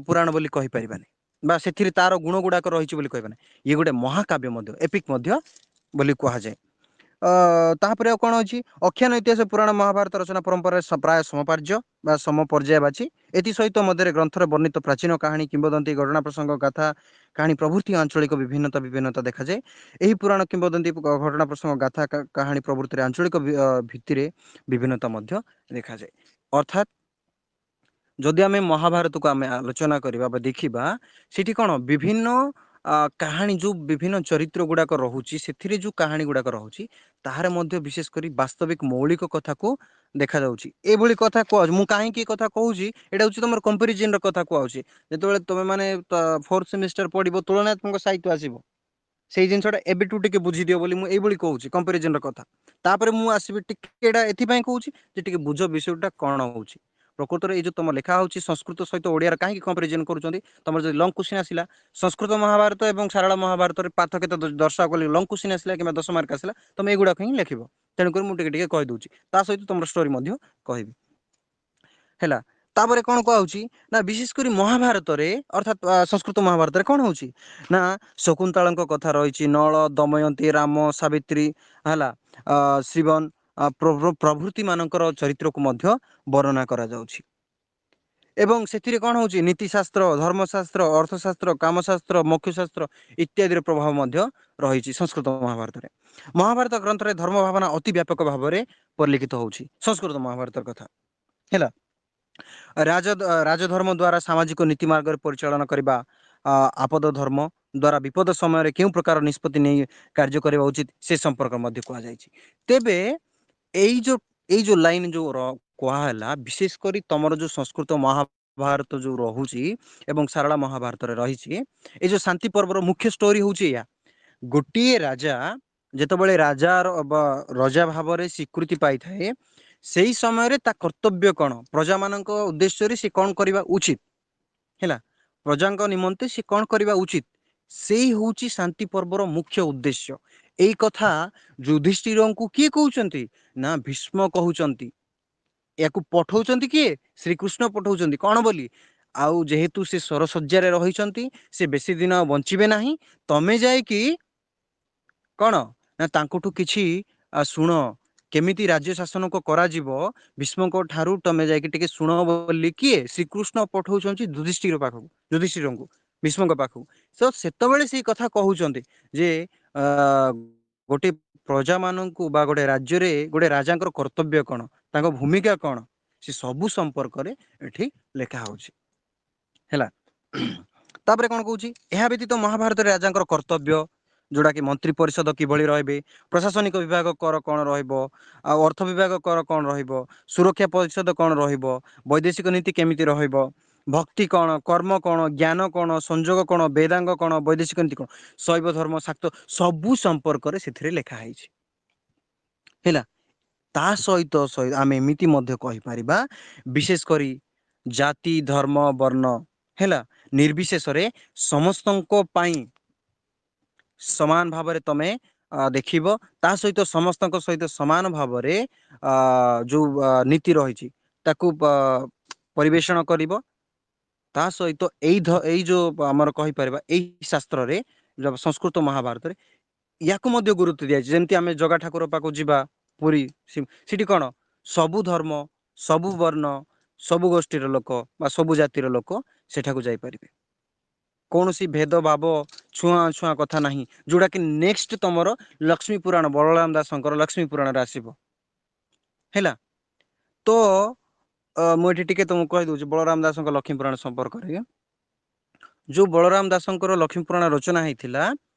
ପୁରାଣ ବୋଲି କହିପାରିବାନି, ବା ସେଥିରେ ତାର ଗୁଣ ଗୁଡାକ ରହିଛି ବୋଲି କହିବାନି। ଇଏ ଗୋଟେ ମହାକାବ୍ୟ ମଧ୍ୟ, ଏପିକ୍ ମଧ୍ୟ ବୋଲି କୁହାଯାଏ। ତାପରେ ଆଉ କଣ ଅଛି, ଅଖ୍ୟାନ ଇତିହାସ ପୁରାଣ ମହାଭାରତ ରଚନା ପରମ୍ପରାରେ ପ୍ରାୟ ସମପାର୍ଯ୍ୟ ବା ସମପର୍ଯ୍ୟାୟବାଚୀ। ଏଥିସହିତ ମଧ୍ୟରେ ଗ୍ରନ୍ଥରେ ବର୍ଣ୍ଣିତ ପ୍ରାଚୀନ କାହାଣୀ, କିମ୍ବଦନ୍ତୀ, ଘଟଣା ପ୍ରସଙ୍ଗ, ଗାଥା କାହାଣୀ ପ୍ରଭୃତି ଆଞ୍ଚଳିକ ବିଭିନ୍ନତା ଦେଖାଯାଏ। ଏହି ପୁରାଣ କିମ୍ବଦନ୍ତୀ ଘଟଣା ପ୍ରସଙ୍ଗ ଗାଥା କାହାଣୀ ପ୍ରଭୃତିରେ ଆଞ୍ଚଳିକ ଭିତ୍ତିରେ ବିଭିନ୍ନତା ମଧ୍ୟ ଦେଖାଯାଏ। ଅର୍ଥାତ୍ ଯଦି ଆମେ ମହାଭାରତକୁ ଆମେ ଆଲୋଚନା କରିବା ବା ଦେଖିବା, ସେଠି କଣ ବିଭିନ୍ନ କାହାଣୀ ଯୋଉ ବିଭିନ୍ନ ଚରିତ୍ର ଗୁଡାକ ରହୁଛି, ସେଥିରେ ଯୋଉ କାହାଣୀ ଗୁଡାକ ରହୁଛି ତାହାର ମଧ୍ୟ ବିଶେଷ କରି ବାସ୍ତବିକ ମୌଳିକ କଥାକୁ ଦେଖାଯାଉଛି। ଏଭଳି କଥା କୁହାଯାଉଛି, ମୁଁ କାହିଁକି ଏ କଥା କହୁଛି, ଏଇଟା ହଉଛି ତମର କମ୍ପାରିଜନ ର କଥା କୁହାଉଛି। ଯେତେବେଳେ ତମେ ମାନେ ଫୋର୍ଥ ସେମିଷ୍ଟର ପଢିବ, ତୁଳନାତ୍ମକ ସାହିତ୍ୟ ଆସିବ, ସେଇ ଜିନିଷଟା ଏବେଠୁ ଟିକେ ବୁଝିଦିଅ ବୋଲି ମୁଁ ଏଇଭଳି କହୁଛି କମ୍ପାରିଜନ ର କଥା। ତାପରେ ମୁଁ ଆସିବି ଟିକେ, ଏଇଟା ଏଥିପାଇଁ କହୁଛି ଯେ ଟିକେ ବୁଝ ବିଷୟଟା କଣ ହଉଛି। ପ୍ରକୃତରେ ଏଇ ଯୋଉ ତମ ଲେଖା ହଉଛି ସଂସ୍କୃତ ସହିତ ଓଡିଆର କାହିଁକି କମ୍ପାରିଜନ କରୁଛନ୍ତି, ତମର ଯଦି ଲଙ୍ଗ କୋଶ୍ଚିନ୍ ଆସିଲା ସଂସ୍କୃତ ମହାଭାରତ ଏବଂ ସାରଳା ମହାଭାରତରେ ପାର୍ଥକ୍ୟ ଦର୍ଶାଅ କଲି, ଲଙ୍ଗ କୋଶ୍ଚିନ୍ ଆସିଲା କିମ୍ବା 10 ମାର୍କ ଆସିଲା, ତମେ ଏଗୁଡାକ ହିଁ ଲେଖିବ। ତେଣୁକରି ମୁଁ ଟିକେ ଟିକେ କହିଦଉଛି, ତା ସହିତ ତମର ଷ୍ଟୋରି ମଧ୍ୟ କହିବି ହେଲା। ତାପରେ କଣ କୁହାହଉଛି ନା ବିଶେଷ କରି ମହାଭାରତରେ ଅର୍ଥାତ୍ ସଂସ୍କୃତ ମହାଭାରତରେ କଣ ହଉଛି ନା ଶକୁନ୍ତଳାଙ୍କ କଥା ରହିଛି, ନଳ, ଦମୟନ୍ତୀ, ରାମ, ସାବିତ୍ରୀ ହେଲା, ଶିବନ ପ୍ରଭୃତି ମାନଙ୍କର ଚରିତ୍ରକୁ ମଧ୍ୟ ବର୍ଣ୍ଣନା କରାଯାଉଛି। ଏବଂ ସେଥିରେ କଣ ହଉଛି ନୀତିଶାସ୍ତ୍ର, ଧର୍ମଶାସ୍ତ୍ର, ଅର୍ଥଶାସ୍ତ୍ର, କାମଶାସ୍ତ୍ର, ମୋକ୍ଷଶାସ୍ତ୍ର ଇତ୍ୟାଦିର ପ୍ରଭାବ ମଧ୍ୟ ରହିଛି ସଂସ୍କୃତ ମହାଭାରତରେ। ମହାଭାରତ ଗ୍ରନ୍ଥରେ ଧର୍ମ ଭାବନା ଅତି ବ୍ୟାପକ ଭାବରେ ପରିଲିଖିତ ହଉଛି ସଂସ୍କୃତ ମହାଭାରତର କଥା ହେଲା। ରାଜଧର୍ମ ଦ୍ଵାରା ସାମାଜିକ ନୀତି ମାର୍ଗରେ ପରିଚାଳନା କରିବା, ଆପଦ ଧର୍ମ ଦ୍ଵାରା ବିପଦ ସମୟରେ କେଉଁ ପ୍ରକାର ନିଷ୍ପତ୍ତି ନେଇ କାର୍ଯ୍ୟ କରିବା ଉଚିତ, ସେ ସମ୍ପର୍କ ମଧ୍ୟ କୁହାଯାଇଛି। ତେବେ ଏଇ ଯୋଉ ଲାଇନ ଯୋଉ କୁହାହେଲା, ବିଶେଷ କରି ତମର ଯୋଉ ସଂସ୍କୃତ ମହାଭାରତ ଯୋଉ ରହୁଛି ଏବଂ ସାରଳା ମହାଭାରତରେ ରହିଛି, ଏଇ ଯୋଉ ଶାନ୍ତି ପର୍ବର ମୁଖ୍ୟ ଷ୍ଟୋରି ହଉଛି ଏଇଆ। ଗୋଟିଏ ରାଜା ଯେତେବେଳେ ରଜା ଭାବରେ ସ୍ୱୀକୃତି ପାଇଥାଏ, ସେଇ ସମୟରେ ତା କର୍ତ୍ତବ୍ୟ କଣ, ପ୍ରଜା ମାନଙ୍କ ଉଦ୍ଦେଶ୍ୟରେ ସେ କଣ କରିବା ଉଚିତ ହେଲା, ପ୍ରଜାଙ୍କ ନିମନ୍ତେ ସେ କଣ କରିବା ଉଚିତ, ସେଇ ହଉଛି ଶାନ୍ତି ପର୍ବର ମୁଖ୍ୟ ଉଦ୍ଦେଶ୍ୟ। ଏଇ କଥା ଯୁଧିଷ୍ଠିରଙ୍କୁ କିଏ କହୁଛନ୍ତି ନା ଭୀଷ୍ମ କହୁଛନ୍ତି। ୟାକୁ ପଠଉଛନ୍ତି କିଏ, ଶ୍ରୀକୃଷ୍ଣ ପଠଉଛନ୍ତି କଣ ବୋଲି, ଆଉ ଯେହେତୁ ସେ ସରଶଯ୍ୟାରେ ରହିଛନ୍ତି, ସେ ବେଶୀ ଦିନ ବଞ୍ଚିବେ ନାହିଁ, ତମେ ଯାଇକି କଣ ନା ତାଙ୍କଠୁ କିଛି ଶୁଣ, କେମିତି ରାଜ୍ୟ ଶାସନ କରାଯିବ ଭୀଷ୍ମଙ୍କ ଠାରୁ ତମେ ଯାଇକି ଟିକେ ଶୁଣ ବୋଲି କିଏ ଶ୍ରୀକୃଷ୍ଣ ପଠଉଛନ୍ତି ଯୁଧିଷ୍ଠିରଙ୍କୁ ଭୀଷ୍ମଙ୍କ ପାଖକୁ। ତ ସେତେବେଳେ ସେଇ କଥା କହୁଛନ୍ତି ଯେ ଗୋଟେ ପ୍ରଜା ମାନଙ୍କୁ ବା ଗୋଟେ ରାଜ୍ୟରେ ଗୋଟେ ରାଜାଙ୍କର କର୍ତ୍ତବ୍ୟ କଣ, ତାଙ୍କ ଭୂମିକା କଣ, ସେ ସବୁ ସମ୍ପର୍କରେ ଏଠି ଲେଖା ହଉଛି ହେଲା। ତାପରେ କଣ କହୁଛି, ଏହା ବ୍ୟତୀତ ମହାଭାରତରେ ରାଜାଙ୍କର କର୍ତ୍ତବ୍ୟ ଯୋଉଟା କି ମନ୍ତ୍ରୀ ପରିଷଦ କିଭଳି ରହିବେ, ପ୍ରଶାସନିକ ବିଭାଗ କର କଣ ରହିବ, ଆଉ ଅର୍ଥ ବିଭାଗ କର କଣ ରହିବ, ସୁରକ୍ଷା ପରିଷଦ କଣ ରହିବ, ବୈଦେଶିକ ନୀତି କେମିତି ରହିବ, ଭକ୍ତି କଣ, କର୍ମ କଣ, ଜ୍ଞାନ କଣ, ସଂଯୋଗ କଣ, ବେଦାଙ୍ଗ କଣ, ବୈଦେଶିକ ନୀତି କଣ, ଶୈବ ଧର୍ମ, ଶାକ୍ତ ସବୁ ସମ୍ପର୍କରେ ସେଥିରେ ଲେଖା ହେଇଛି ହେଲା। ତା ସହିତ ଆମେ ଏମିତି ମଧ୍ୟ କହିପାରିବା, ବିଶେଷ କରି ଜାତି, ଧର୍ମ, ବର୍ଣ୍ଣ ହେଲା ନିର୍ବିଶେଷରେ ସମସ୍ତଙ୍କ ପାଇଁ ସମାନ ଭାବରେ ତମେ ଦେଖିବ, ତା ସହିତ ସମସ୍ତଙ୍କ ସହିତ ସମାନ ଭାବରେ ଯୋଉ ନୀତି ରହିଛି ତାକୁ ପରିବେଷଣ କରିବ ତା ସହିତ ଏଇ ଯୋଉ ଆମର କହିପାରିବା ଏଇ ଶାସ୍ତ୍ରରେ ସଂସ୍କୃତ ମହାଭାରତରେ ୟାକୁ ମଧ୍ୟ ଗୁରୁତ୍ୱ ଦିଆଯାଇଛି। ଯେମିତି ଆମେ ଜଗା ଠାକୁର ପାଖକୁ ଯିବା ପୁରୀ, ସେଠି କଣ ସବୁ ଧର୍ମ, ସବୁ ବର୍ଣ୍ଣ, ସବୁ ଗୋଷ୍ଠୀର ଲୋକ ବା ସବୁ ଜାତିର ଲୋକ ସେଠାକୁ ଯାଇପାରିବେ। କୌଣସି ଭେଦଭାବ ଛୁଆଁ ଅଛୁଆଁ କଥା ନାହିଁ, ଯୋଉଟା କି ନେକ୍ସଟ ତମର ଲକ୍ଷ୍ମୀ ପୁରାଣ ବଳରାମ ଦାସଙ୍କର ଲକ୍ଷ୍ମୀ ପୁରାଣରେ ଆସିବ ହେଲା। ତ ମୁଁ ଏଠି ଟିକେ ତମକୁ କହିଦଉଛି ବଳରାମ ଦାସଙ୍କ ଲକ୍ଷ୍ମୀ ପୁରାଣ ସମ୍ପର୍କରେ। ଯୋଉ ବଳରାମ ଦାସଙ୍କର ଲକ୍ଷ୍ମୀ ପୁରାଣ ରଚନା ହେଇଥିଲା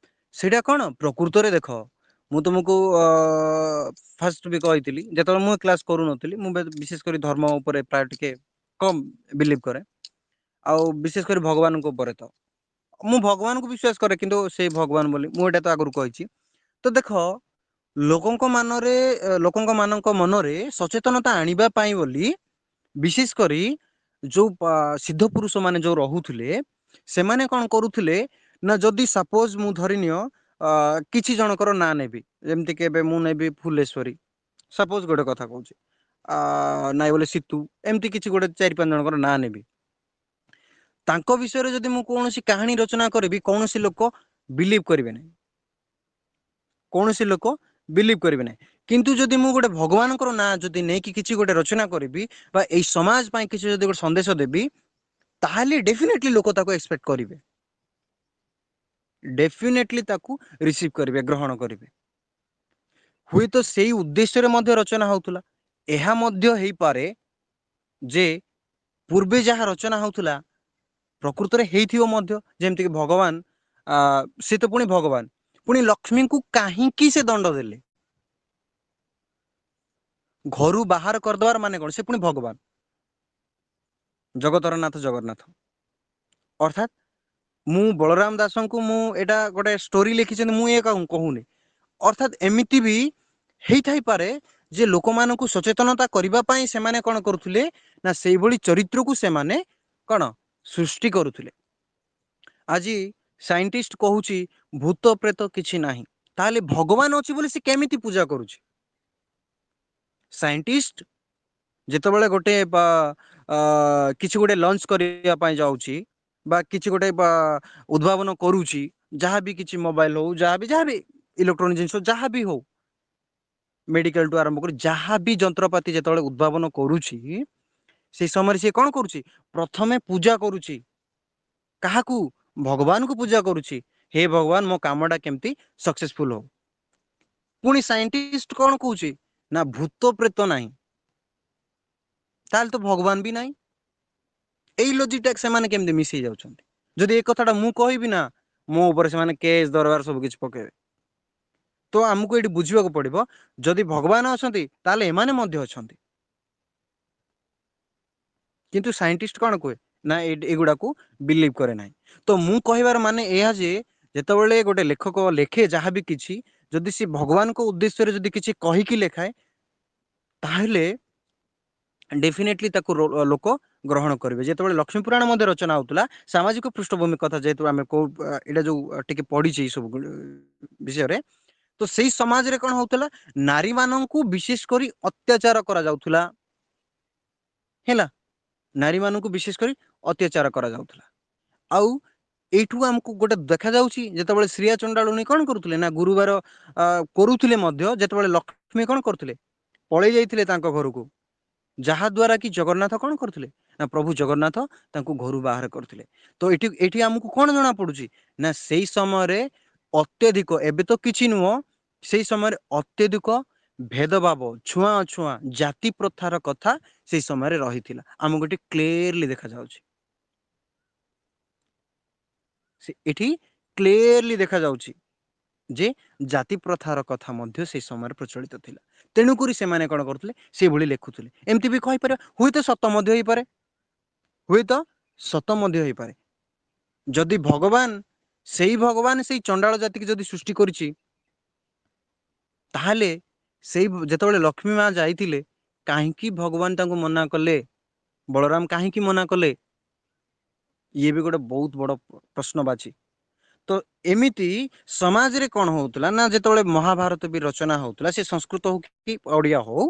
ସେଇଟା କଣ ପ୍ରକୃତରେ ଦେଖ, ମୁଁ ତୁମକୁ ଫାଷ୍ଟ ବି କହିଥିଲି ଯେତେବେଳେ ମୁଁ କ୍ଲାସ କରୁନଥିଲି, ମୁଁ ବିଶେଷ କରି ଧର୍ମ ଉପରେ ପ୍ରାୟ ଟିକେ କମ ବିଲିଭ କରେ, ଆଉ ବିଶେଷ କରି ଭଗବାନଙ୍କ ଉପରେ। ତ ମୁଁ ଭଗବାନଙ୍କୁ ବିଶ୍ଵାସ କରେ, କିନ୍ତୁ ସେଇ ଭଗବାନ ବୋଲି ମୁଁ ଏଇଟା ତ ଆଗରୁ କହିଛି। ତ ଦେଖ, ଲୋକଙ୍କ ମାନଙ୍କ ମନରେ ସଚେତନତା ଆଣିବା ପାଇଁ ବୋଲି ବିଶେଷ କରି ଯୋଉ ସିଦ୍ଧ ପୁରୁଷ ମାନେ ଯୋଉ ରହୁଥିଲେ, ସେମାନେ କଣ କରୁଥିଲେ ନା, ଯଦି ସପୋଜ ମୁଁ ଧରିନିଅ କିଛି ଜଣଙ୍କର ନାଁ ନେବି, ଯେମିତି କି ଏବେ ମୁଁ ନେବି ଫୁଲେଶ୍ଵରୀ, ସପୋଜ ଗୋଟେ କଥା କହୁଛି, ନାଇଁ ବୋଲେ ସୀତୁ, ଏମିତି କିଛି ଗୋଟେ 4-5 ଜଣଙ୍କର ନାଁ ନେବି। ତାଙ୍କ ବିଷୟରେ ଯଦି ମୁଁ କୌଣସି କାହାଣୀ ରଚନା କରିବି, କୌଣସି ଲୋକ ବିଲିଭ କରିବେ ନାହିଁ, କୌଣସି ଲୋକ ବିଲିଭ କରିବେ ନାହିଁ। କିନ୍ତୁ ଯଦି ମୁଁ ଗୋଟେ ଭଗବାନଙ୍କର ନାଁ ଯଦି ନେଇକି କିଛି ଗୋଟେ ରଚନା କରିବି, ବା ଏଇ ସମାଜ ପାଇଁ କିଛି ଯଦି ଗୋଟେ ସନ୍ଦେଶ ଦେବି, ତାହେଲେ ଡେଫିନେଟଲି ଲୋକ ତାକୁ ଏକ୍ସପେକ୍ଟ କରିବେ, ଡେଫିନେଟଲି ତାକୁ ରିସିଭ କରିବେ, ଗ୍ରହଣ କରିବେ। ହୁଏତ ସେଇ ଉଦ୍ଦେଶ୍ୟରେ ମଧ୍ୟ ରଚନା ହଉଥିଲା। ଏହା ମଧ୍ୟ ହେଇପାରେ ଯେ ପୂର୍ବେ ଯାହା ରଚନା ହଉଥିଲା ପ୍ରକୃତରେ ହେଇଥିବ ମଧ୍ୟ, ଯେମିତିକି ଭଗବାନ ସେ ତ ପୁଣି ଭଗବାନ, ପୁଣି ଲକ୍ଷ୍ମୀଙ୍କୁ କାହିଁକି ସେ ଦଣ୍ଡ ଦେଲେ? ଘରୁ ବାହାର କରିଦବାର ମାନେ କଣ? ସେ ପୁଣି ଭଗବାନ, ଜଗତର ନାଥ ଜଗନ୍ନାଥ। ଅର୍ଥାତ୍ ମୁଁ ବଳରାମ ଦାସଙ୍କୁ ମୁଁ ଏଇଟା ଗୋଟେ ଷ୍ଟୋରି ଲେଖିଛନ୍ତି, ମୁଁ ଏ କହୁନି। ଅର୍ଥାତ୍ ଏମିତି ବି ହେଇଥାଇପାରେ ଯେ ଲୋକମାନଙ୍କୁ ସଚେତନତା କରିବା ପାଇଁ ସେମାନେ କଣ କରୁଥିଲେ ନା, ସେଇଭଳି ଚରିତ୍ରକୁ ସେମାନେ କଣ ସୃଷ୍ଟି କରୁଥିଲେ। ଆଜି ସାଇଣ୍ଟିଷ୍ଟ କହୁଛି ଭୂତ ପ୍ରେତ କିଛି ନାହିଁ, ତାହେଲେ ଭଗବାନ ଅଛି ବୋଲି ସେ କେମିତି ପୂଜା କରୁଛି? ସାଇଣ୍ଟିଷ୍ଟ ଯେତେବେଳେ ଗୋଟେ କିଛି ଗୋଟେ ଲଞ୍ଚ କରିବା ପାଇଁ ଯାଉଛି, ବା କିଛି ଗୋଟେ ଉଦ୍ଭାବନ କରୁଛି, ଯାହାବି କିଛି ମୋବାଇଲ ହଉ, ଯାହାବି ଇଲେକ୍ଟ୍ରୋନିକ ଜିନିଷ ଯାହାବି ହଉ, ମେଡିକାଲ ଠୁ ଆରମ୍ଭ କରି ଯାହାବି ଯନ୍ତ୍ରପାତି ଯେତେବେଳେ ଉଦ୍ଭାବନ କରୁଛି, ସେଇ ସମୟରେ ସିଏ କଣ କରୁଛି? ପ୍ରଥମେ ପୂଜା କରୁଛି କାହାକୁ? ଭଗବାନଙ୍କୁ ପୂଜା କରୁଛି। ହେ ଭଗବାନ, ମୋ କାମଟା କେମିତି ସକ୍ସେସଫୁଲ ହଉ। ପୁଣି ସାଇଣ୍ଟିଷ୍ଟ କଣ କହୁଛି ନା, ଭୂତ ପ୍ରେତ ନାହିଁ, ତାହେଲେ ତ ଭଗବାନ ବି ନାହିଁ। ଏଇ ଲଜିକଟା ସେମାନେ କେମିତି ମିଶେଇ ଯାଉଛନ୍ତି? ଯଦି ଏ କଥାଟା ମୁଁ କହିବି ନା, ମୋ ଉପରେ ସେମାନେ କେସ୍ ଦରବାର ସବୁ କିଛି ପକେଇବେ। ତ ଆମକୁ ଏଇଠି ବୁଝିବାକୁ ପଡିବ, ଯଦି ଭଗବାନ ଅଛନ୍ତି ତାହେଲେ ଏମାନେ ମଧ୍ୟ ଅଛନ୍ତି। କିନ୍ତୁ ସାଇଣ୍ଟିଷ୍ଟ କଣ କୁହେ ନା, ଏଗୁଡାକୁ ବିଲିଭ କରେ ନାହିଁ। ତ ମୁଁ କହିବାର ମାନେ ଏହା ଯେ, ଯେତେବେଳେ ଗୋଟେ ଲେଖକ ଲେଖେ ଯାହାବି କିଛି, ଯଦି ସେ ଭଗବାନଙ୍କ ଉଦ୍ଦେଶ୍ୟରେ ଯଦି କିଛି କହିକି ଲେଖାଏ, ତାହେଲେ ଡେଫିନେଟଲି ତାକୁ ଲୋକ ଗ୍ରହଣ କରିବେ। ଯେତେବେଳେ ଲକ୍ଷ୍ମୀ ପୁରାଣ ମଧ୍ୟ ରଚନା ହଉଥିଲା, ସାମାଜିକ ପୃଷ୍ଠଭୂମି କଥା ଯେହେତୁ ଆମେ କୋଉ ଏଇଟା ଯୋଉ ଟିକେ ପଢିଛି ଏଇ ସବୁ ବିଷୟରେ, ତ ସେଇ ସମାଜରେ କଣ ହଉଥିଲା, ନାରୀ ମାନଙ୍କୁ ବିଶେଷ କରି ଅତ୍ୟାଚାର କରାଯାଉଥିଲା ହେଲା। ନାରୀ ମାନଙ୍କୁ ବିଶେଷ କରି ଅତ୍ୟାଚାର କରାଯାଉଥିଲା। ଆଉ ଏଇଠୁ ଆମକୁ ଗୋଟେ ଦେଖା ଯାଉଛି, ଯେତେବେଳେ ଶ୍ରୀୟା ଚଣ୍ଡାଳୁଣୀ କଣ କରୁଥିଲେ ନା, ଗୁରୁବାର କରୁଥିଲେ ମଧ୍ୟ, ଯେତେବେଳେ ଲକ୍ଷ୍ମୀ କଣ କରୁଥିଲେ, ପଳେଇ ଯାଇଥିଲେ ତାଙ୍କ ଘରକୁ, ଯାହା ଦ୍ଵାରା କି ଜଗନ୍ନାଥ କଣ କରୁଥିଲେ ନା, ପ୍ରଭୁ ଜଗନ୍ନାଥ ତାଙ୍କୁ ଘରୁ ବାହାର କରୁଥିଲେ। ତ ଏଠି ଆମକୁ କଣ ଜଣା ପଡୁଛି ନା, ସେଇ ସମୟରେ ଅତ୍ୟଧିକ, ଏବେ ତ କିଛି ନୁହଁ, ସେଇ ସମୟରେ ଅତ୍ୟଧିକ ଭେଦଭାବ, ଛୁଆଁ ଅଛୁଆଁ ଜାତି ପ୍ରଥାର କଥା ସେଇ ସମୟରେ ରହିଥିଲା, ଆମକୁ ଏଠି କ୍ଲିୟରଲି ଦେଖାଯାଉଛି। ଏଠି କ୍ଲିୟରଲି ଦେଖାଯାଉଛି ଯେ ଜାତି ପ୍ରଥାର କଥା ମଧ୍ୟ ସେଇ ସମୟରେ ପ୍ରଚଳିତ ଥିଲା। ତେଣୁକରି ସେମାନେ କଣ କରୁଥିଲେ, ସେଇଭଳି ଲେଖୁଥିଲେ। ଏମିତି ବି କହିପାରିବା, ହୁଏତ ସତ ମଧ୍ୟ ହେଇପାରେ, ହୁଏତ ସତ ମଧ୍ୟ ହେଇପାରେ। ଯଦି ଭଗବାନ ସେଇ ଚଣ୍ଡାଳ ଜାତିକି ଯଦି ସୃଷ୍ଟି କରିଛି, ତାହେଲେ ସେଇ ଯେତେବେଳେ ଲକ୍ଷ୍ମୀ ମା ଯାଇଥିଲେ, କାହିଁକି ଭଗବାନ ତାଙ୍କୁ ମନା କଲେ? ବଳରାମ କାହିଁକି ମନା କଲେ? ଇଏ ବି ଗୋଟେ ବହୁତ ବଡ ପ୍ରଶ୍ନବାଚୀ। ତ ଏମିତି ସମାଜରେ କଣ ହଉଥିଲା ନା, ଯେତେବେଳେ ମହାଭାରତ ବି ରଚନା ହଉଥିଲା, ସେ ସଂସ୍କୃତ ହଉ କି ଓଡିଆ ହଉ,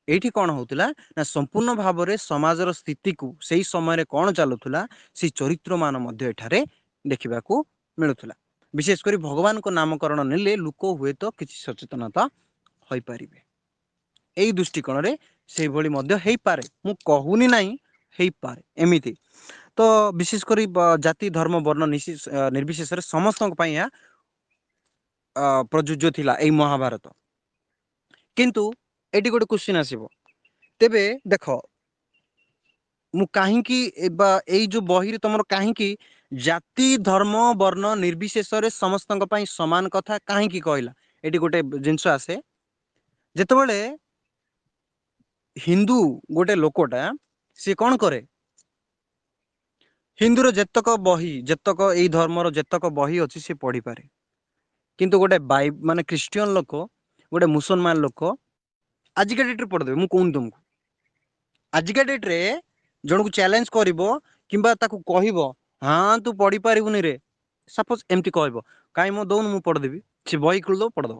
ଏଇଠି କ'ଣ ହଉଥିଲା ନା ସମ୍ପୂର୍ଣ୍ଣ ଭାବରେ ସମାଜର ସ୍ଥିତିକୁ ସେଇ ସମୟରେ କ'ଣ ଚାଲୁଥିଲା ସେଇ ଚରିତ୍ରମାନ ମଧ୍ୟ ଏଠାରେ ଦେଖିବାକୁ ମିଳୁଥିଲା। ବିଶେଷ କରି ଭଗବାନଙ୍କ ନାମକରଣ ନେଲେ ଲୋକ ହୁଏତ କିଛି ସଚେତନତା ହୋଇପାରିବେ। ଏଇ ଦୃଷ୍ଟିକୋଣରେ ସେଇଭଳି ମଧ୍ୟ ହେଇପାରେ, ମୁଁ କହୁନି ନାହିଁ, ହେଇପାରେ ଏମିତି। ତ ବିଶେଷ କରି ଜାତି ଧର୍ମ ବର୍ଣ୍ଣ ନିର୍ବିଶେଷରେ ସମସ୍ତଙ୍କ ପାଇଁ ଏହା ପ୍ରଯୁଜ୍ୟ ଥିଲା ଏଇ ମହାଭାରତ। କିନ୍ତୁ ଏଠି ଗୋଟେ କ୍ୱେଶ୍ଚିନ୍ ଆସିବ, ତେବେ ଦେଖ ମୁଁ କାହିଁକି ବା ଏଇ ଯୋଉ ବହିରେ ତମର କାହିଁକି ଜାତି ଧର୍ମ ବର୍ଣ୍ଣ ନିର୍ବିଶେଷରେ ସମସ୍ତଙ୍କ ପାଇଁ ସମାନ କଥା କାହିଁକି କହିଲା? ଏଠି ଗୋଟେ ଜିନିଷ ଆସେ, ଯେତେବେଳେ ହିନ୍ଦୁ ଗୋଟେ ଲୋକଟା ସିଏ କ'ଣ କରେ, ହିନ୍ଦୁର ଯେତକ ବହି ଯେତକ ଏଇ ଧର୍ମର ଯେତକ ବହି ଅଛି ସେ ପଢିପାରେ। କିନ୍ତୁ ଗୋଟେ ମାନେ ଖ୍ରୀଷ୍ଟିଆନ ଲୋକ, ଗୋଟେ ମୁସଲମାନ ଲୋକ ଆଜିକା ଡେଟ୍ରେ ପଢିଦେବେ। ମୁଁ କହୁନି ତୁମକୁ, ଆଜିକା ଡେଟ୍ରେ ଜଣକୁ ଚ୍ୟାଲେଞ୍ଜ କରିବ କିମ୍ବା ତାକୁ କହିବ ହଁ ତୁ ପଢିପାରିବୁନି ରେ, ସପୋଜ ଏମିତି କହିବ, କାହିଁ ମୁଁ ଦଉନୁ ମୁଁ ପଢିଦେବି, ସେ ବହି ଖୋଲିଦବ ପଢିଦବ।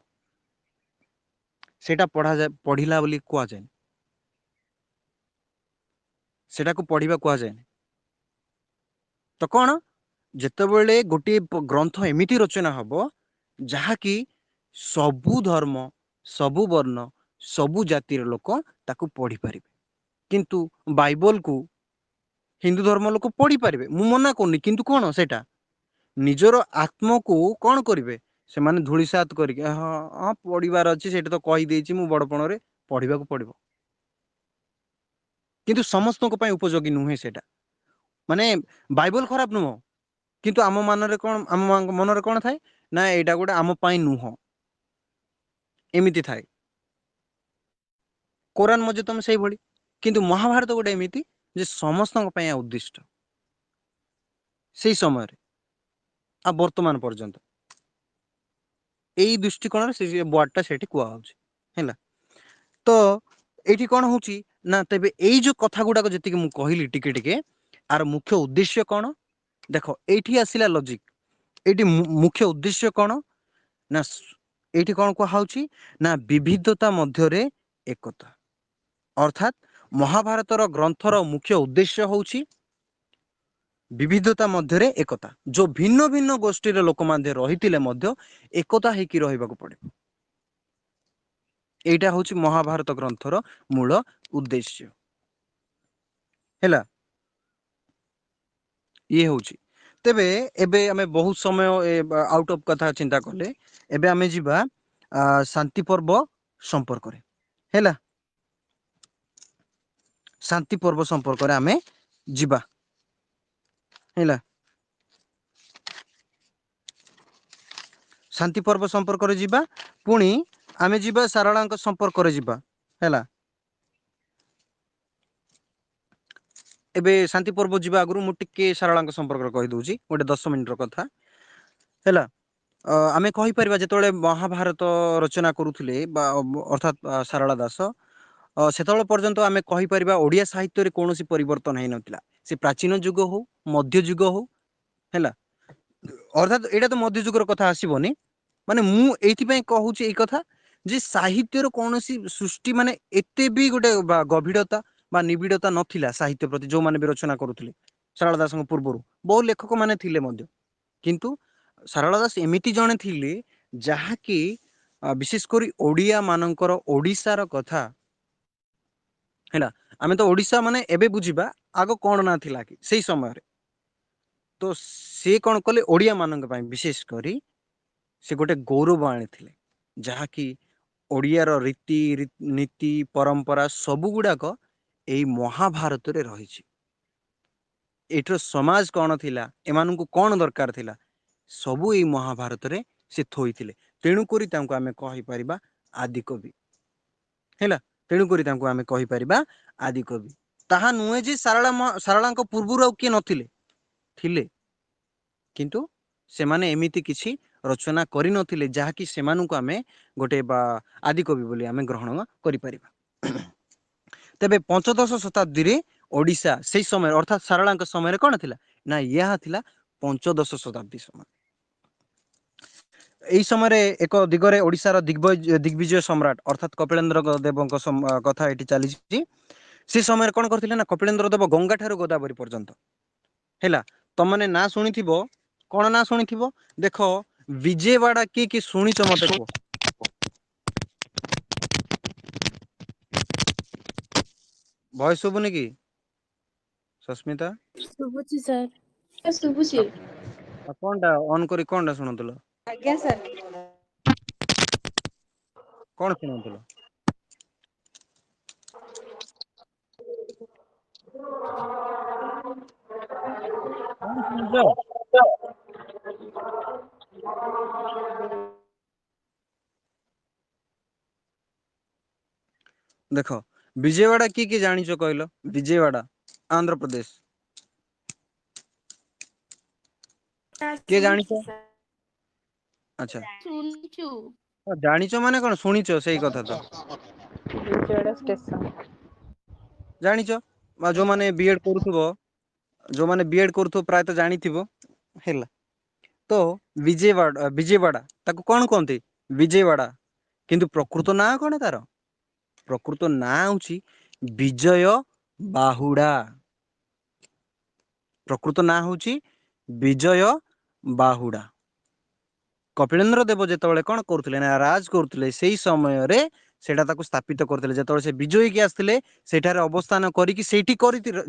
ସେଇଟା ପଢିଲା ବୋଲି କୁହାଯାଏ, ସେଟାକୁ ପଢିବା କୁହାଯାଏନି। ତ କ'ଣ, ଯେତେବେଳେ ଗୋଟିଏ ଗ୍ରନ୍ଥ ଏମିତି ରଚନା ହବ ଯାହାକି ସବୁ ଧର୍ମ ସବୁ ବର୍ଣ୍ଣ ସବୁ ଜାତିର ଲୋକ ତାକୁ ପଢିପାରିବେ। କିନ୍ତୁ ବାଇବଲକୁ ହିନ୍ଦୁ ଧର୍ମ ଲୋକ ପଢିପାରିବେ, ମୁଁ ମନା କରୁନି, କିନ୍ତୁ କ'ଣ ସେଇଟା ନିଜର ଆତ୍ମକୁ କ'ଣ କରିବେ ସେମାନେ ଧୂଳିସାତ କରିକି, ହଁ ହଁ ପଢିବାର ଅଛି, ସେଇଟା ତ କହିଦେଇଛି ମୁଁ ବଡପଣରେ, ପଢିବାକୁ ପଡିବ। କିନ୍ତୁ ସମସ୍ତଙ୍କ ପାଇଁ ଉପଯୋଗୀ ନୁହେଁ ସେଇଟା। ମାନେ ବାଇବଲ ଖରାପ ନୁହଁ, କିନ୍ତୁ ଆମ ମନରେ କ'ଣ ଥାଏ ନା ଏଇଟା ଗୋଟେ ଆମ ପାଇଁ ନୁହଁ, ଏମିତି ଥାଏ। କୋରାନ ମଧ୍ୟ ତମେ ସେଇଭଳି, କିନ୍ତୁ ମହାଭାରତ ଗୋଟେ ଏମିତି ଯେ ସମସ୍ତଙ୍କ ପାଇଁ ଉଦ୍ଦିଷ୍ଟ ସେଇ ସମୟରେ ଆଉ ବର୍ତ୍ତମାନ ପର୍ଯ୍ୟନ୍ତ। ଏଇ ଦୃଷ୍ଟିକୋଣରେ ସେ ୱାର୍ଡଟା ସେଠି କୁହାହଉଛି ହେଲା। ତ ଏଇଠି କ'ଣ ହଉଛି ନା, ତେବେ ଏଇ ଯୋଉ କଥା ଗୁଡାକ ଯେତିକି ମୁଁ କହିଲି ଟିକେ ଟିକେ, ଆର ମୁଖ୍ୟ ଉଦ୍ଦେଶ୍ୟ କ'ଣ? ଦେଖ ଏଇଠି ଆସିଲା ଲଜିକ। ଏଇଠି ମୁଖ୍ୟ ଉଦ୍ଦେଶ୍ୟ କ'ଣ ନା, ଏଇଠି କ'ଣ କୁହାହଉଛି ନା ବିବିଧତା ମଧ୍ୟରେ ଏକତା। ଅର୍ଥାତ୍ ମହାଭାରତର ଗ୍ରନ୍ଥର ମୁଖ୍ୟ ଉଦ୍ଦେଶ୍ୟ ହଉଛି ବିବିଧତା ମଧ୍ୟରେ ଏକତା। ଯୋଉ ଭିନ୍ନ ଭିନ୍ନ ଗୋଷ୍ଠୀର ଲୋକମାନେ ରହିଥିଲେ ମଧ୍ୟ ଏକତା ହେଇକି ରହିବାକୁ ପଡିବ। ଏଇଟା ହଉଛି ମହାଭାରତ ଗ୍ରନ୍ଥର ମୂଳ ଉଦ୍ଦେଶ୍ୟ ହେଲା। ଇଏ ହଉଛି, ତେବେ ଏବେ ଆମେ ବହୁତ ସମୟ ଆଉଟ ଅଫ୍ କଥା ଚିନ୍ତା କଲେ, ଏବେ ଆମେ ଯିବା ଶାନ୍ତି ପର୍ବ ସମ୍ପର୍କରେ ହେଲା। ଶାନ୍ତି ପର୍ବ ସମ୍ପର୍କରେ ଆମେ ଯିବା ହେଲା। ଶାନ୍ତି ପର୍ବ ସମ୍ପର୍କରେ ଯିବା, ପୁଣି ଆମେ ଯିବା ସାରଳାଙ୍କ ସମ୍ପର୍କରେ ଯିବା ହେଲା। ଏବେ ଶାନ୍ତି ପର୍ବ ଯିବା ଆଗରୁ ମୁଁ ଟିକେ ସାରଳାଙ୍କ ସମ୍ପର୍କରେ କହିଦଉଛି, ଗୋଟେ 10 ମିନିଟର କଥା ହେଲା। ଆମେ କହିପାରିବା ଯେତେବେଳେ ମହାଭାରତ ରଚନା କରୁଥିଲେ ବା ଅର୍ଥାତ୍ ସାରଳା ଦାସ, ସେତେବେଳେ ପର୍ଯ୍ୟନ୍ତ ଆମେ କହିପାରିବା ଓଡ଼ିଆ ସାହିତ୍ୟରେ କୌଣସି ପରିବର୍ତ୍ତନ ହେଇନଥିଲା। ସେ ପ୍ରାଚୀନ ଯୁଗ ହଉ ମଧ୍ୟଯୁଗ ହଉ ହେଲା, ଅର୍ଥାତ୍ ଏଇଟା ତ ମଧ୍ୟଯୁଗର କଥା ଆସିବନି। ମାନେ ମୁଁ ଏଇଥିପାଇଁ କହୁଛି ଏଇ କଥା ଯେ ସାହିତ୍ୟର କୌଣସି ସୃଷ୍ଟି ମାନେ ଏତେ ବି ଗୋଟେ ଗଭୀରତା ବା ନିବିଡତା ନଥିଲା ସାହିତ୍ୟ ପ୍ରତି, ଯୋଉମାନେ ବି ରଚନା କରୁଥିଲେ ସାରଳା ଦାସଙ୍କ ପୂର୍ବରୁ ବହୁ ଲେଖକ ମାନେ ଥିଲେ ମଧ୍ୟ। କିନ୍ତୁ ସାରଳା ଦାସ ଏମିତି ଜଣେ ଥିଲେ ଯାହାକି ବିଶେଷ କରି ଓଡ଼ିଆ ମାନଙ୍କର ଓଡ଼ିଶାର କଥା ହେଲା। ଆମେ ତ ଓଡ଼ିଶା ମାନେ ଏବେ ବୁଝିବା ଆଗ କ'ଣ ନା ଥିଲା କି ସେଇ ସମୟରେ। ତ ସେ କ'ଣ କଲେ, ଓଡ଼ିଆ ମାନଙ୍କ ପାଇଁ ବିଶେଷ କରି ସେ ଗୋଟେ ଗୌରବ ଆଣିଥିଲେ, ଯାହାକି ଓଡ଼ିଆର ରୀତି ନୀତି ପରମ୍ପରା ସବୁ ଗୁଡାକ ଏଇ ମହାଭାରତରେ ରହିଛି। ଏଇଠିର ସମାଜ କ'ଣ ଥିଲା, ଏମାନଙ୍କୁ କ'ଣ ଦରକାର ଥିଲା, ସବୁ ଏଇ ମହାଭାରତରେ ସେ ଥୋଇଥିଲେ। ତେଣୁକରି ତାଙ୍କୁ ଆମେ କହିପାରିବା ଆଦିକବି ହେଲା। ତେଣୁକରି ତାଙ୍କୁ ଆମେ କହିପାରିବା ଆଦିକବି। ତାହା ନୁହେଁ ଯେ ସାରଳାଙ୍କ ପୂର୍ବରୁ ଆଉ କିଏ ନଥିଲେ, ଥିଲେ, କିନ୍ତୁ ସେମାନେ ଏମିତି କିଛି ରଚନା କରିନଥିଲେ ଯାହାକି ସେମାନଙ୍କୁ ଆମେ ଗୋଟେ ବା ଆଦିକବି ବୋଲି ଆମେ ଗ୍ରହଣ କରିପାରିବା। ତେବେ ପଞ୍ଚଦଶ ଶତାବ୍ଦୀରେ ଓଡ଼ିଶା ସେଇ ସମୟରେ ଅର୍ଥାତ୍ ସାରଳାଙ୍କ ସମୟରେ କ'ଣ ଥିଲା ନା, ଏହା ଥିଲା ପଞ୍ଚଦଶ ଶତାବ୍ଦୀ ସମୟ। ଏଇ ସମୟରେ ଏକ ଦିଗରେ ଓଡ଼ିଶାର ଦିଗ୍ବିଜୟ ସମ୍ରାଟ ଅର୍ଥାତ୍ କପିଳେନ୍ଦ୍ର ଦେବଙ୍କ କଥା ଏଠି ଚାଲିଛି। ସେ ସମୟରେ କଣ କରିଥିଲେ ନା କପିଳେନ୍ଦ୍ର ଦେବ ଗଙ୍ଗା ଠାରୁ ଗୋଦାବରୀ ପର୍ଯ୍ୟନ୍ତ ହେଲା। ତମମାନେ ନା ଶୁଣିଥିବ, କଣ ନା ଶୁଣିଥିବ ଦେଖ, ବିଜୟୱାଡା କିଏ କିଏ ଶୁଣିଛ ମତେ କୁହ। ଭଏସ ଶୁଭୁନି କି ସସ୍ମିତା? ଶୁଭୁଛି ସାର୍। ଶୁଭୁଛି। ଆଉ କଣଟା ଅନ୍ କରି କଣଟା ଶୁଣୁଥିଲ? ଆଜ୍ଞା ସାର୍। କଣ ଶୁଣୁଥିଲ? କଣ ଶୁଣୁଛ? ଦେଖ ବିଜୟୱାଡା କିଏ କିଏ ଜାଣିଛ କହିଲ? ବିଜୟୱାଡା ଆନ୍ଧ୍ରପ୍ରଦେଶ। କିଏ ଜାଣିଛ? ଆଚ୍ଛା ଶୁଣିଛୁ। ଜାଣିଛ ମାନେ କଣ ଶୁଣିଛ ସେଇ କଥା ତ। ବିଜୟୱାଡା ଷ୍ଟେସନ। ଜାଣିଛ ବା ଯୋଉମାନେ ବିଏଡ୍ କରୁଥିବ, ଯୋଉମାନେ ବିଏଡ୍ କରୁଥିବ ପ୍ରାୟତଃ ଜାଣିଥିବ ହେଲା। ତ ବିଜୟୱାଡା ତାକୁ କଣ କୁହନ୍ତି? ବିଜୟୱାଡା। କିନ୍ତୁ ପ୍ରକୃତ ନାଁ କଣ ତାର? ପ୍ରକୃତ ନାଁ ହଉଛି ବିଜୟ ବାହୁଡା। ପ୍ରକୃତ ନାଁ ହଉଛି ବିଜୟ ବାହୁଡା। କପିଳେନ୍ଦ୍ର ଦେବ ଯେତେବେଳେ କଣ କରୁଥିଲେ ନା ରାଜ କରୁଥିଲେ, ସେଇ ସମୟରେ ସେଇଟା ତାକୁ ସ୍ଥାପିତ କରିଥିଲେ। ଯେତେବେଳେ ସେ ବିଜୟ ହେଇକି ଆସିଥିଲେ ସେଠାରେ ଅବସ୍ଥାନ କରିକି ସେଇଠି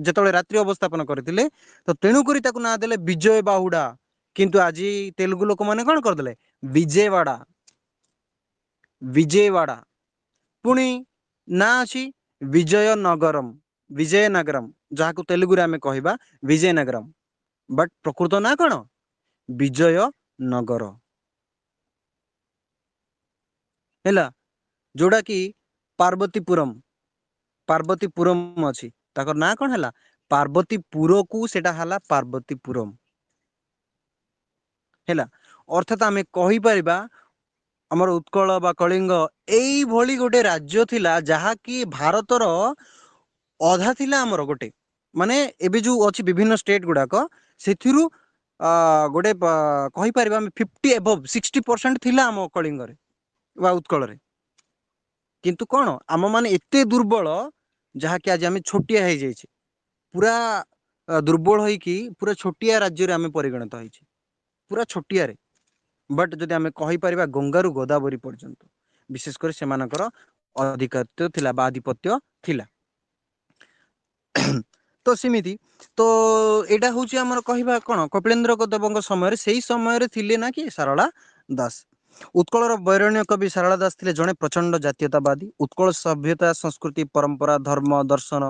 ଯେତେବେଳେ ରାତ୍ରି ଅବସ୍ଥାପନ କରିଥିଲେ, ତ ତେଣୁକରି ତାକୁ ନାଁ ଦେଲେ ବିଜୟ ବାହୁଡା। କିନ୍ତୁ ଆଜି ତେଲୁଗୁ ଲୋକମାନେ କଣ କରିଦେଲେ ବିଜୟୱାଡା। ବିଜୟୱାଡା ପୁଣି ନାଁ ଅଛି ବିଜୟନଗରମ। ବିଜୟନଗରମ ଯାହାକୁ ତେଲୁଗୁରେ ଆମେ କହିବା ବିଜୟନଗରମ। ବଟ୍ ପ୍ରକୃତ ନାଁ କଣ ବିଜୟ ନଗର। ହେଲା, ଯୋଉଟା କି ପାର୍ବତୀପୁରମ୍। ପାର୍ବତୀପୁରମ୍ ଅଛି, ତାଙ୍କର ନାଁ କଣ ହେଲା ପାର୍ବତୀପୁରକୁ ସେଟା ହେଲା ପାର୍ବତୀପୁରମ୍। ହେଲା, ଅର୍ଥାତ୍ ଆମେ କହିପାରିବା ଆମର ଉତ୍କଳ ବା କଳିଙ୍ଗ ଏଇଭଳି ଗୋଟେ ରାଜ୍ୟ ଥିଲା, ଯାହାକି ଭାରତର ଅଧା ଥିଲା ଆମର ଗୋଟେ, ମାନେ ଏବେ ଯୋଉ ଅଛି ବିଭିନ୍ନ ଷ୍ଟେଟ ଗୁଡାକ ସେଥିରୁ ଗୋଟେ କହିପାରିବା ଆମେ 50% ଥିଲା ଆମ କଳିଙ୍ଗରେ ବା ଉତ୍କଳରେ। କିନ୍ତୁ କଣ ଆମ ମାନେ ଏତେ ଦୁର୍ବଳ, ଯାହାକି ଆଜି ଆମେ ଛୋଟିଆ ହେଇଯାଇଛେ। ପୁରା ଦୁର୍ବଳ ହେଇକି ପୁରା ଛୋଟିଆ ରାଜ୍ୟରେ ଆମେ ପରିଗଣିତ ହେଇଛେ। ପୁରା ଛୋଟିଆରେ। ବଟ୍ ଯଦି ଆମେ କହିପାରିବା ଗଙ୍ଗାରୁ ଗୋଦାବରୀ ପର୍ଯ୍ୟନ୍ତ, ବିଶେଷ କରି ସେମାନଙ୍କର ଅଧିପତ୍ୟ ଥିଲା ବା ଆଧିପତ୍ୟ ଥିଲା। ତ ସେମିତି ତ ଏଇଟା ହଉଛି ଆମର କହିବା କଣ କପିଳେନ୍ଦ୍ର ଦେବଙ୍କ ସମୟରେ, ସେଇ ସମୟରେ ଥିଲେ ନା କି ସାରଳା ଦାସ। ଉତ୍କଳର ବୈରଣ୍ୟ କବି ସାରଳା ଦାସ ଥିଲେ ଜଣେ ପ୍ରଚଣ୍ଡ ଜାତୀୟତାବାଦୀ। ଉତ୍କଳ ସଭ୍ୟତା, ସଂସ୍କୃତି, ପରମ୍ପରା, ଧର୍ମ, ଦର୍ଶନ,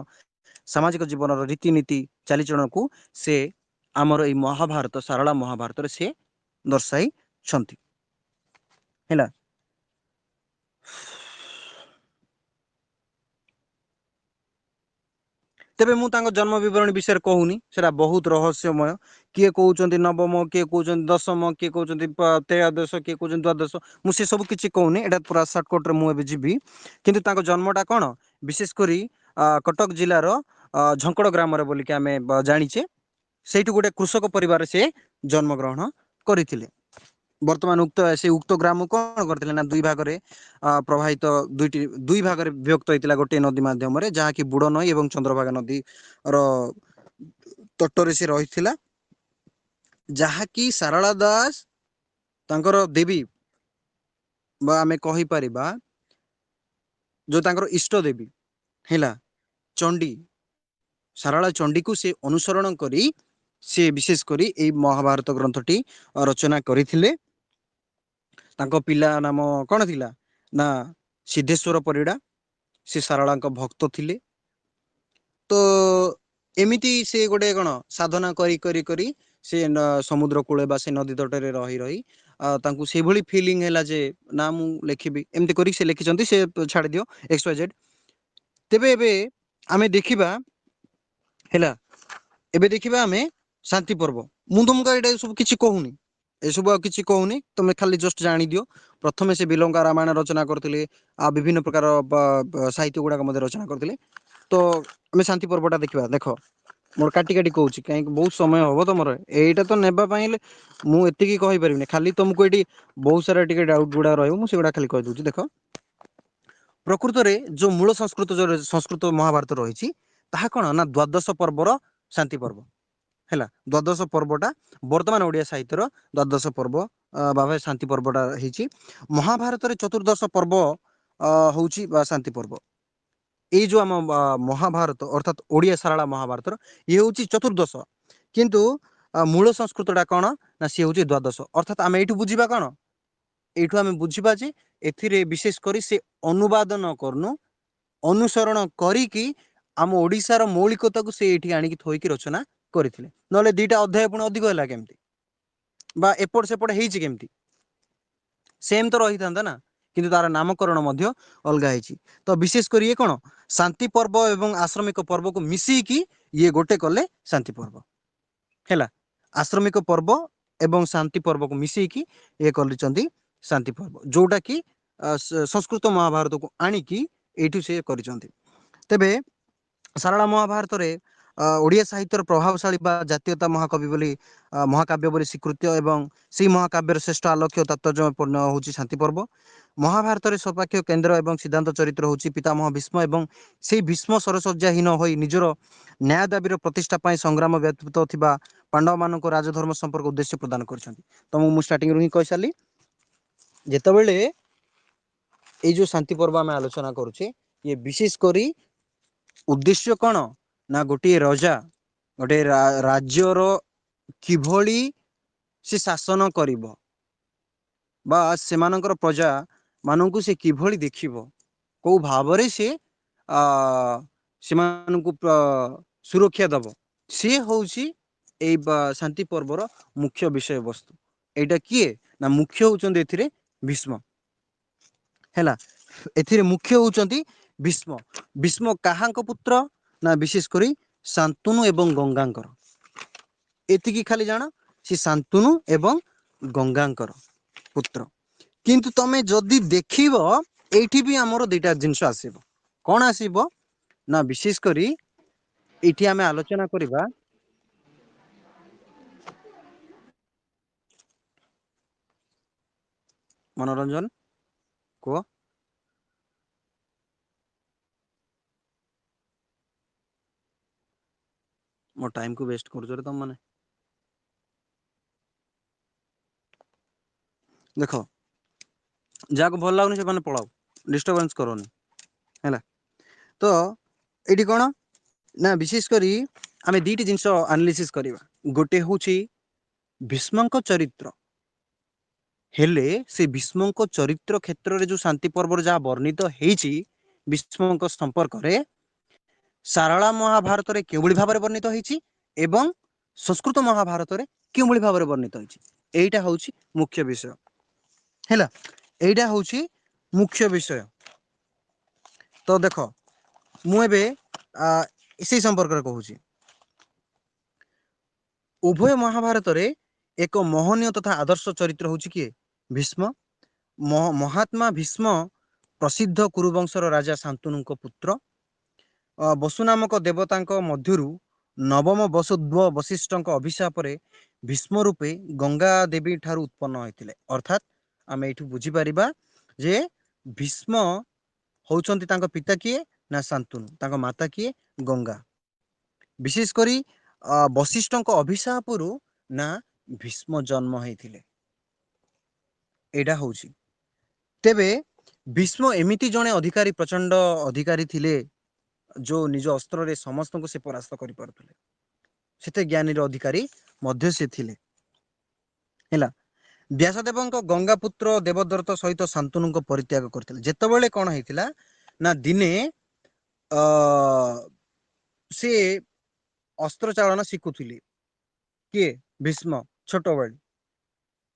ସାମାଜିକ ଜୀବନର ରୀତିନୀତି ଚାଲିଚଳନକୁ ସେ ଆମର ଏଇ ମହାଭାରତ ସାରଳା ମହାଭାରତରେ ସେ ଦର୍ଶାଇଛନ୍ତି। ହେଲା, ତେବେ ମୁଁ ତାଙ୍କ ଜନ୍ମ ବିବରଣୀ ବିଷୟରେ କହୁନି, ସେଟା ବହୁତ ରହସ୍ୟମୟ। କିଏ କହୁଛନ୍ତି ନବମ, କିଏ କହୁଛନ୍ତି ଦଶମ, କିଏ କହୁଛନ୍ତି ତ୍ରୟୋଦଶ, କିଏ କହୁଛନ୍ତି ଦ୍ୱାଦଶ। ମୁଁ ସେ ସବୁ କିଛି କହୁନି, ଏଇଟା ପୁରା ସର୍ଟକଟରେ ମୁଁ ଏବେ ଯିବି। କିନ୍ତୁ ତାଙ୍କ ଜନ୍ମଟା କଣ ବିଶେଷ କରି କଟକ ଜିଲ୍ଲାର ଝଙ୍କଡ଼ ଗ୍ରାମରେ ବୋଲିକି ଆମେ ଜାଣିଛେ। ସେଇଠୁ ଗୋଟେ କୃଷକ ପରିବାରରେ ସେ ଜନ୍ମଗ୍ରହଣ କରିଥିଲେ। ବର୍ତ୍ତମାନ ସେ ଉକ୍ତ ଗ୍ରାମ କଣ କରିଥିଲେ ନା ଦୁଇ ଭାଗରେ ପ୍ରବାହିତ, ଦୁଇ ଭାଗରେ ବିଭକ୍ତ ହେଇଥିଲା ଗୋଟିଏ ନଦୀ ମାଧ୍ୟମରେ, ଯାହାକି ବୁଢ ନଈ ଏବଂ ଚନ୍ଦ୍ରଭାଗା ନଦୀ ର ତଟରେ ସେ ରହିଥିଲା। ଯାହାକି ସାରଳା ଦାସ ତାଙ୍କର ଦେବୀ ବା ଆମେ କହିପାରିବା ଯୋଉ ତାଙ୍କର ଇଷ୍ଟ ଦେବୀ ହେଲା ଚଣ୍ଡୀ, ସାରଳା ଚଣ୍ଡୀକୁ ସେ ଅନୁସରଣ କରି ସେ ବିଶେଷ କରି ଏଇ ମହାଭାରତ ଗ୍ରନ୍ଥଟି ରଚନା କରିଥିଲେ। ତାଙ୍କ ପିଲା ନାମ କଣ ଥିଲା ନା ସିଦ୍ଧେଶ୍ଵର ପରିଡା। ସେ ସାରଳାଙ୍କ ଭକ୍ତ ଥିଲେ। ତ ଏମିତି ସେ ଗୋଟେ କଣ ସାଧନା କରି କରି କରି ସେ ସମୁଦ୍ର କୂଳେ ବା ସେ ନଦୀ ତଟରେ ରହି ରହି ତାଙ୍କୁ ସେଇଭଳି ଫିଲିଙ୍ଗ ହେଲା ଯେ ନା ମୁଁ ଲେଖିବି, ଏମିତି କରିକି ସେ ଲେଖିଛନ୍ତି। ସେ ଛାଡି ଦିଅ XYZ। ତେବେ ଏବେ ଆମେ ଦେଖିବା ହେଲା, ଏବେ ଦେଖିବା ଆମେ ଶାନ୍ତି ପର୍ବ। ମୁଁ ତମକୁ ଏଇଟା ସବୁ କିଛି କହୁନି, ଏସବୁ ଆଉ କିଛି କହୁନି, ତମେ ଖାଲି ଜଷ୍ଟ ଜାଣିଦିଅ। ପ୍ରଥମେ ସେ ବିଲଙ୍କା ରାମାୟଣ ରଚନା କରିଥିଲେ, ଆଉ ବିଭିନ୍ନ ପ୍ରକାର ସାହିତ୍ୟ ଗୁଡାକ ମଧ୍ୟ ରଚନା କରିଥିଲେ। ତ ଆମେ ଶାନ୍ତି ପର୍ବଟା ଦେଖିବା। ଦେଖ मोर काटी काटी कहूँ कहीं बहुत समय हम तुम यहीटा तो नापी मुझे कहीपरि खाली तुमको ये बहुत सारा टे डाउट गुड़ा रुड़ा खाली कहीदे देख प्रकृत में जो मूल संस्कृत महाभारत रही कौन ना द्वादश पर्वर शांति पर्व है द्वादश पर्वटा वर्तमान ओडिया साहित्यर द्वादश पर्व भाव शांति पर्वटा होती महाभारत चतुर्दश पर्व हूँ शांति पर्व ये जो आम महाभारत अर्थात ओडिया सारा महाभारत ये हूँ चतुर्दश किंतु मूल संस्कृतटा कौन ना सी हूँ द्वादश अर्थात आम ये बुझा कौन यू आम बुझा जे ए विशेष कर से अनुवाद न करनु अनुसरण करी आम ओडिशार मौलिकता को से आणिकी थोइकी रचना करते ना दीटा अध्याय पुणी अधिक है केमती बा एपट सेपट होमती सेम तो रही था ना किंतु तार नामकरण अलग है तो विशेषकर ये कौन शांति पर्व एवं आश्रमिक पर्व को मिसिकी ये गोटे कले शांति पर्व है आश्रमिक पर्व एवं शांति पर्व को मिसिकी ये कर शांति पर्व जोटा कि संस्कृत महाभारत को आणिकी एठू से कर तेबे सारला महाभारत रे ओडिया साहित्यर प्रभावशाली जातीयता महाकवि बोली महाकाव्य बोली स्वीकृत एवं सी महाकाव्यर श्रेष्ठ आलोक्य तात्पर्यपूर्ण हूँ शांति पर्व महाभारत रे सौपाक्ष केन्द्र एवं सिद्धांत चरित्र हूँ पितामह भीष्म एवं से भीष्म सरसज्जाहीन हो निजर न्याय दाबीर प्रतिष्ठा संग्राम व्यतीत थिबा पांडव मान राजधर्म संपर्क उद्देश्य प्रदान कर स्टार्टिंग ही कही सारी जितेबले ये जो शांति पर्व आम आलोचना करुचे ये विशेष करी उद्देश्य कौन ना गोटे राजा गोटे राज्यर किभली से शासन करिबो बा सेमानकर प्रजा माननकु से किभली देखिबो को भावरे से सेमानकु सुरक्षा दबो से होउची ए शांति पर्वर मुख्य विषय वस्तु एटा किए ना मुख्य होउचंदी एथिरे भीष्म हैला एथिरे मुख्य होउचंदी भीष्म भीष्म काहांक पुत्र ना विशेष करी शांतनु एवं गंगांकर एतिकी खाली जान सी शांतनु एवं गंगांकर पुत्र किंतु तमे जदि देखिबो एठी भी हमरो दुईटा जिंस आसीबो कोन आसीबो ना विशेष करी एठी आमे आलोचना करिबा मनोरंजन को मो टाइम को वेस्ट कर तुम मैंने देख जहाँ भल लगुनि से पलाओ डिस्टर्बेंस करोनी है तो ये कौन ना विशेष करी आमे दीटी जिनस एनालिसिस करवा गोटे हूँ भीष्म चरित्र हेले से भीष्म चरित्र क्षेत्र में जो शांति पर्व जहाँ वर्णित होती भीष्म संपर्क रे सारला महाभारत रे केवली भाव वर्णित होती एवं संस्कृत महाभारत रे केवली भाव वर्णित होती एटा हूँ मुख्य विषय है एटा हूँ मुख्य विषय तो देख मुझे इसी संपर्क में कहूँ उभय महाभारत रे एक मोहनीय तथा आदर्श चरित्र हूँ किए भीष्म महात्मा भीष्म प्रसिद्ध कुरुवंशर राजा शांतनु पुत्र बसु नामक देवता मध्यरु नवम वसुध्व वशिष्ठ अभिशाप भीष्म रूपे गंगा देवी ठारू उत्पन्न होते अर्थात आम ये बुझीपर जे भीष्म होउचंती तांको पिता किए ना शांतनु माता किए गंगा विशेषकर वशिष्ठ अभिशाप ना भीष्म जन्म होते एडा हूँ तेबे भीष्म एमिति जने अधिकारी प्रचंड अधिकारी थिले जो निज अस्त्र रे समस्त को से परास्त करि पारुथिले सेते ज्ञानी अधिकारी मध्य से थिले हैला व्यासदेव गंगा पुत्र देवदत्त सहित शांतनु परित्याग करथिले जेतेबेले कोन हेतिला ना दिने से अस्त्र चालन शिखुथिले किए भीष्म छोट बेले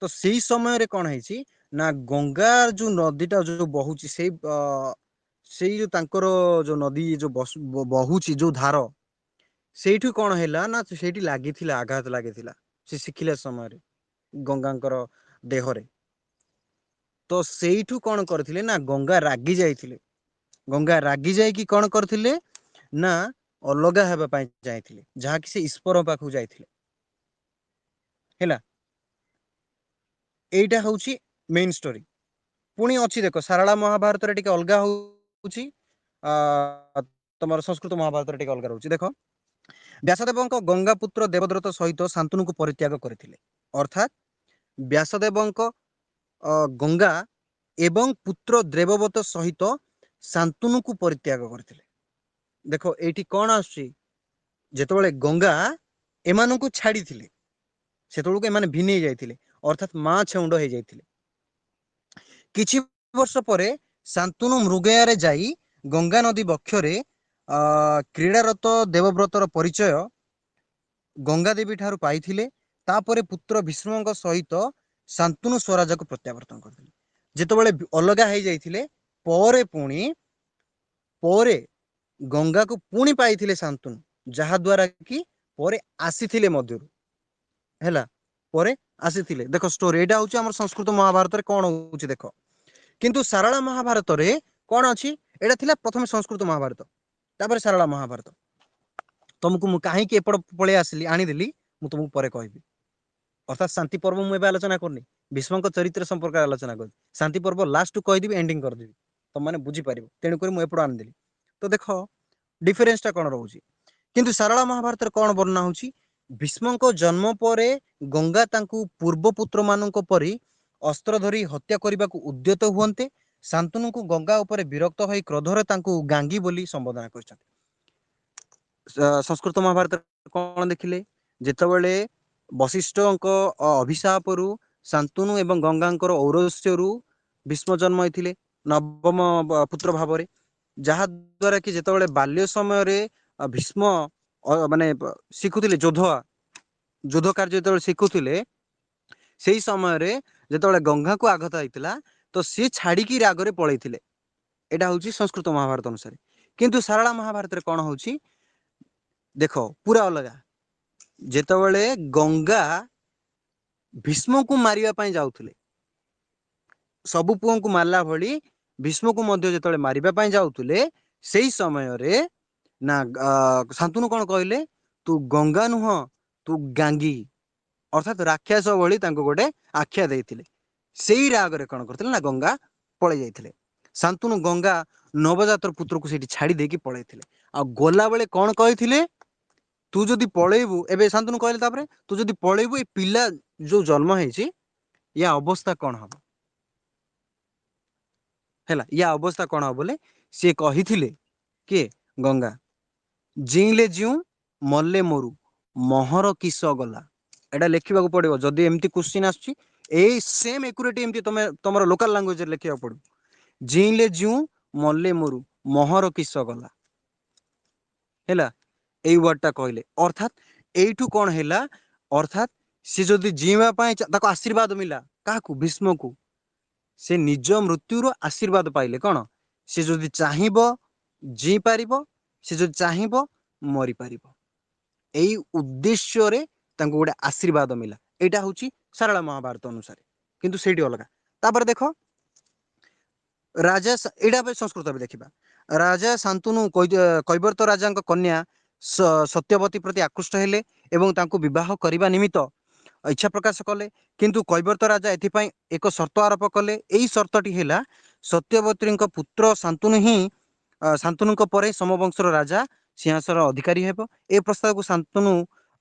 तो सही समय रे कौन है ना गंगा जो नदीटा जो बहुची से जो तांकर जो नदी जो बहुची जो धार सेठू कौन है ना सेठी लगी आघात लगी से शिखिला समय रे गंगांकर देहरे तो सेठू कौन करथिले ना गंगा रागी जाइथिले गंगा रागी जाइकी कौन करथिले ना अलगा हेबा ପାଇଁ ଯାଇଥିଲେ ଯାହାକି ସେ ଈଶ୍ୱର ପାଖକୁ ଯାଇଥିଲେ ହେଲା ଏଇଟା ହଉଛି ମେନ୍ ଷ୍ଟୋରି ପୁଣି ଅଛି ଦେଖ ସାରଳା ମହାଭାରତରେ ଟିକେ ଅଲଗା ହଉଛି ତମର ସଂସ୍କୃତ ମହାଭାରତରେ ଟିକେ ଅଲଗା ରହୁଛି ଦେଖ ବ୍ୟାସଦେବଙ୍କ ଗଙ୍ଗା ପୁତ୍ର ଦେବଦ୍ରତ ସହିତ ଶାନ୍ତନୁକୁ ପରିତ୍ୟାଗ କରିଥିଲେ ଅର୍ଥାତ୍ ବ୍ୟାସଦେବଙ୍କ ଗଙ୍ଗା ଏବଂ ପୁତ୍ର ଦେବବ୍ରତ ସହିତ ଶାନ୍ତନୁକୁ ପରିତ୍ୟାଗ କରିଥିଲେ ଦେଖ ଏଇଠି କଣ ଆସୁଛି ଯେତେବେଳେ ଗଙ୍ଗା ଏମାନଙ୍କୁ ଛାଡ଼ିଥିଲେ ସେତେବେଳକୁ ଏମାନେ ଭିନେଇ ଯାଇଥିଲେ ଅର୍ଥାତ୍ ମା ଛେଉଣ୍ଡ ହେଇଯାଇଥିଲେ କିଛି ବର୍ଷ ପରେ ଶାନ୍ତନୁ ମୃଗୟାରେ ଯାଇ ଗଙ୍ଗା ନଦୀ ବକ୍ଷରେ କ୍ରୀଡ଼ାରତ ଦେବବ୍ରତର ପରିଚୟ ଗଙ୍ଗା ଦେବୀ ଠାରୁ ପାଇଥିଲେ ତାପରେ ପୁତ୍ର ଭୀଷ୍ମଙ୍କ ସହିତ ଶାନ୍ତନୁ ସ୍ୱରାଜକୁ ପ୍ରତ୍ୟାବର୍ତ୍ତନ କରିଥିଲେ ଯେତେବେଳେ ଅଲଗା ହେଇଯାଇଥିଲେ ପରେ ପୁଣି ପରେ ଗଙ୍ଗାକୁ ପୁଣି ପାଇଥିଲେ ଶାନ୍ତନୁ ଯାହା ଦ୍ୱାରା କି ପରେ ଆସିଥିଲେ ମଧ୍ୟରୁ ହେଲା ପରେ ଆସିଥିଲେ ଦେଖ ଷ୍ଟୋରି ଏଇଟା ହଉଛି ଆମର ସଂସ୍କୃତ ମହାଭାରତରେ କଣ ହଉଛି ଦେଖ କିନ୍ତୁ ସାରଳା ମହାଭାରତରେ କଣ ଅଛି ଏଇଟା ଥିଲା ପ୍ରଥମେ ସଂସ୍କୃତ ମହାଭାରତ ତାପରେ ସାରଳା ମହାଭାରତ ତମକୁ ମୁଁ କାହିଁକି ଏପଟ ପଳେଇ ଆସିଲି ଆଣିଦେଲି ମୁଁ ତମକୁ ପରେ କହିବି ଅର୍ଥାତ୍ ଶାନ୍ତି ପର୍ବ ମୁଁ ଏବେ ଆଲୋଚନା କରୁନି ଭୀଷ୍ମଙ୍କ ଚରିତ୍ର ସମ୍ପର୍କରେ ଆଲୋଚନା କରୁଛି ଶାନ୍ତି ପର୍ବ ଲାଷ୍ଟ କହିଦେବି ଏଣ୍ଡିଂ କରିଦେବି ତମମାନେ ବୁଝିପାରିବ ତେଣୁକରି ମୁଁ ଏପଟ ଆଣିଦେଲି ତ ଦେଖ ଡିଫରେନ୍ସଟା କଣ ରହୁଛି କିନ୍ତୁ ସାରଳା ମହାଭାରତରେ କଣ ବର୍ଣ୍ଣନା ହଉଛି ଭୀଷ୍ମଙ୍କ ଜନ୍ମ ପରେ ଗଙ୍ଗା ତାଙ୍କୁ ପୂର୍ବ ପୁତ୍ରମାନଙ୍କ ପରି ଅସ୍ତ୍ର ଧରି ହତ୍ୟା କରିବାକୁ ଉଦ୍ୟତ ହୁଅନ୍ତେ ଶାନ୍ତନୁଙ୍କୁ ଗଙ୍ଗା ଉପରେ ବିରକ୍ତ ହୋଇ କ୍ରୋଧରେ ତାଙ୍କୁ ଗାଙ୍ଗୀ ବୋଲି ସମ୍ବୋଧନା କରିଛନ୍ତି ସଂସ୍କୃତ ମହାଭାରତରେ କଣ ଦେଖିଲେ ଯେତେବେଳେ ବଶିଷ୍ଠଙ୍କ ଅଭିଶାପରୁ ଶାନ୍ତନୁ ଏବଂ ଗଙ୍ଗାଙ୍କର ଔରସ୍ୟରୁ ଭୀଷ୍ମ ଜନ୍ମ ହୋଇଥିଲେ ନବମ ପୁତ୍ର ଭାବରେ ଯାହା ଦ୍ୱାରା କି ଯେତେବେଳେ ବାଲ୍ୟ ସମୟରେ ଭୀଷ୍ମ ମାନେ ଶିଖୁଥିଲେ ଯୁଦ୍ଧ କାର୍ଯ୍ୟ ଯେତେବେଳେ ଶିଖୁଥିଲେ ସେଇ ସମୟରେ ଯେତେବେଳେ ଗଙ୍ଗାକୁ ଆଘାତ ହେଇଥିଲା ତ ସିଏ ଛାଡିକି ରାଗରେ ପଳେଇଥିଲେ ଏଇଟା ହଉଛି ସଂସ୍କୃତ ମହାଭାରତ ଅନୁସାରେ କିନ୍ତୁ ସାରଳା ମହାଭାରତରେ କଣ ହଉଛି ଦେଖ ପୁରା ଅଲଗା ଯେତେବେଳେ ଗଙ୍ଗା ଭୀଷ୍ମକୁ ମାରିବା ପାଇଁ ଯାଉଥିଲେ ସବୁ ପୁଅଙ୍କୁ ମାରିଲା ଭଳି ଭୀଷ୍ମକୁ ମଧ୍ୟ ଯେତେବେଳେ ମାରିବା ପାଇଁ ଯାଉଥିଲେ ସେଇ ସମୟରେ ନା ଶାନ୍ତନୁ କଣ କହିଲେ ତୁ ଗଙ୍ଗା ନୁହଁ ତୁ ଗାଙ୍ଗୀ ଅର୍ଥାତ୍ ରାକ୍ଷସ ଭଳି ତାଙ୍କୁ ଗୋଟେ ଆଖ୍ୟା ଦେଇଥିଲେ ସେଇ ରାଗରେ କଣ କରିଥିଲେ ନା ଗଙ୍ଗା ପଳେଇ ଯାଇଥିଲେ ଶାନ୍ତନୁ ଗଙ୍ଗା ନବଜାତର ପୁତ୍ରକୁ ସେଇଠି ଛାଡି ଦେଇକି ପଳେଇଥିଲେ ଆଉ ଗଲାବେଳେ କଣ କହିଥିଲେ ତୁ ଯଦି ପଳେଇବୁ ଏବେ ଶାନ୍ତନୁ କହିଲେ ତାପରେ ତୁ ଯଦି ପଳେଇବୁ ଏ ପିଲା ଯୋଉ ଜନ୍ମ ହେଇଛି ୟା ଅବସ୍ଥା କଣ ହବ ହେଲା ୟା ଅବସ୍ଥା କଣ ହବ ବୋଲେ ସିଏ କହିଥିଲେ କିଏ ଗଙ୍ଗା ଜିଇଁଲେ ଜିଉଁ ମଲେ ମରୁ ମହର କିସ ଗଲା ଏଇଟା ଲେଖିବାକୁ ପଡିବ ଯଦି ଏମିତି କ୍ୱେଶ୍ଚିନ୍ ଆସୁଛି ଏଇ ସେମ୍ ଏକୁରେଟ୍ ଏମିତି ତମର ଲୋକାଲ ଲାଙ୍ଗୁଏଜରେ ଲେଖିବାକୁ ପଡିବ ଜିଇଁଲେ ଜିଉଁ ମଲେ ମରୁ ମହର କିସ ଗଲା ହେଲା ଏଇ ୱାର୍ଡଟା କହିଲେ ଅର୍ଥାତ୍ ଏଇଠୁ କଣ ହେଲା ଅର୍ଥାତ୍ ସେ ଯଦି ଜିଇଁବା ପାଇଁ ତାକୁ ଆଶୀର୍ବାଦ ମିଳିଲା କାହାକୁ ଭୀଷ୍ମକୁ ସେ ନିଜ ମୃତ୍ୟୁର ଆଶୀର୍ବାଦ ପାଇଲେ କଣ ସେ ଯଦି ଚାହିଁବ ଜିଇଁ ପାରିବ ସେ ଯଦି ଚାହିଁବ ମରିପାରିବ ଏଇ ଉଦ୍ଦେଶ୍ୟରେ ତାଙ୍କୁ ଗୋଟେ ଆଶୀର୍ବାଦ ମିଳିଲା ଏଇଟା ହଉଛି ସାରଳା ମହାଭାରତ ଅନୁସାରେ କିନ୍ତୁ ସେଇଠି ଅଲଗା ତାପରେ ଦେଖ ରାଜା ଏଇଟା ସଂସ୍କୃତ ବି ଦେଖିବା ରାଜା ଶାନ୍ତନୁ କୈବର୍ତ୍ତ ରାଜାଙ୍କ କନ୍ୟା ସତ୍ୟବତୀ ପ୍ରତି ଆକୃଷ୍ଟ ହେଲେ ଏବଂ ତାଙ୍କୁ ବିବାହ କରିବା ନିମିତ୍ତ ଇଚ୍ଛା ପ୍ରକାଶ କଲେ କିନ୍ତୁ କୈବର୍ତ୍ତ ରାଜା ଏଥିପାଇଁ ଏକ ସର୍ତ୍ତ ଆରୋପ କଲେ ଏଇ ସର୍ତ୍ତଟି ହେଲା ସତ୍ୟବତୀଙ୍କ ପୁତ୍ର ଶାନ୍ତନୁ ହିଁ ଶାନ୍ତନୁଙ୍କ ପରେ ସମବଂଶର ରାଜା ସିଂହାସନର ଅଧିକାରୀ ହେବ ଏ ପ୍ରସ୍ତାବକୁ ଶାନ୍ତନୁ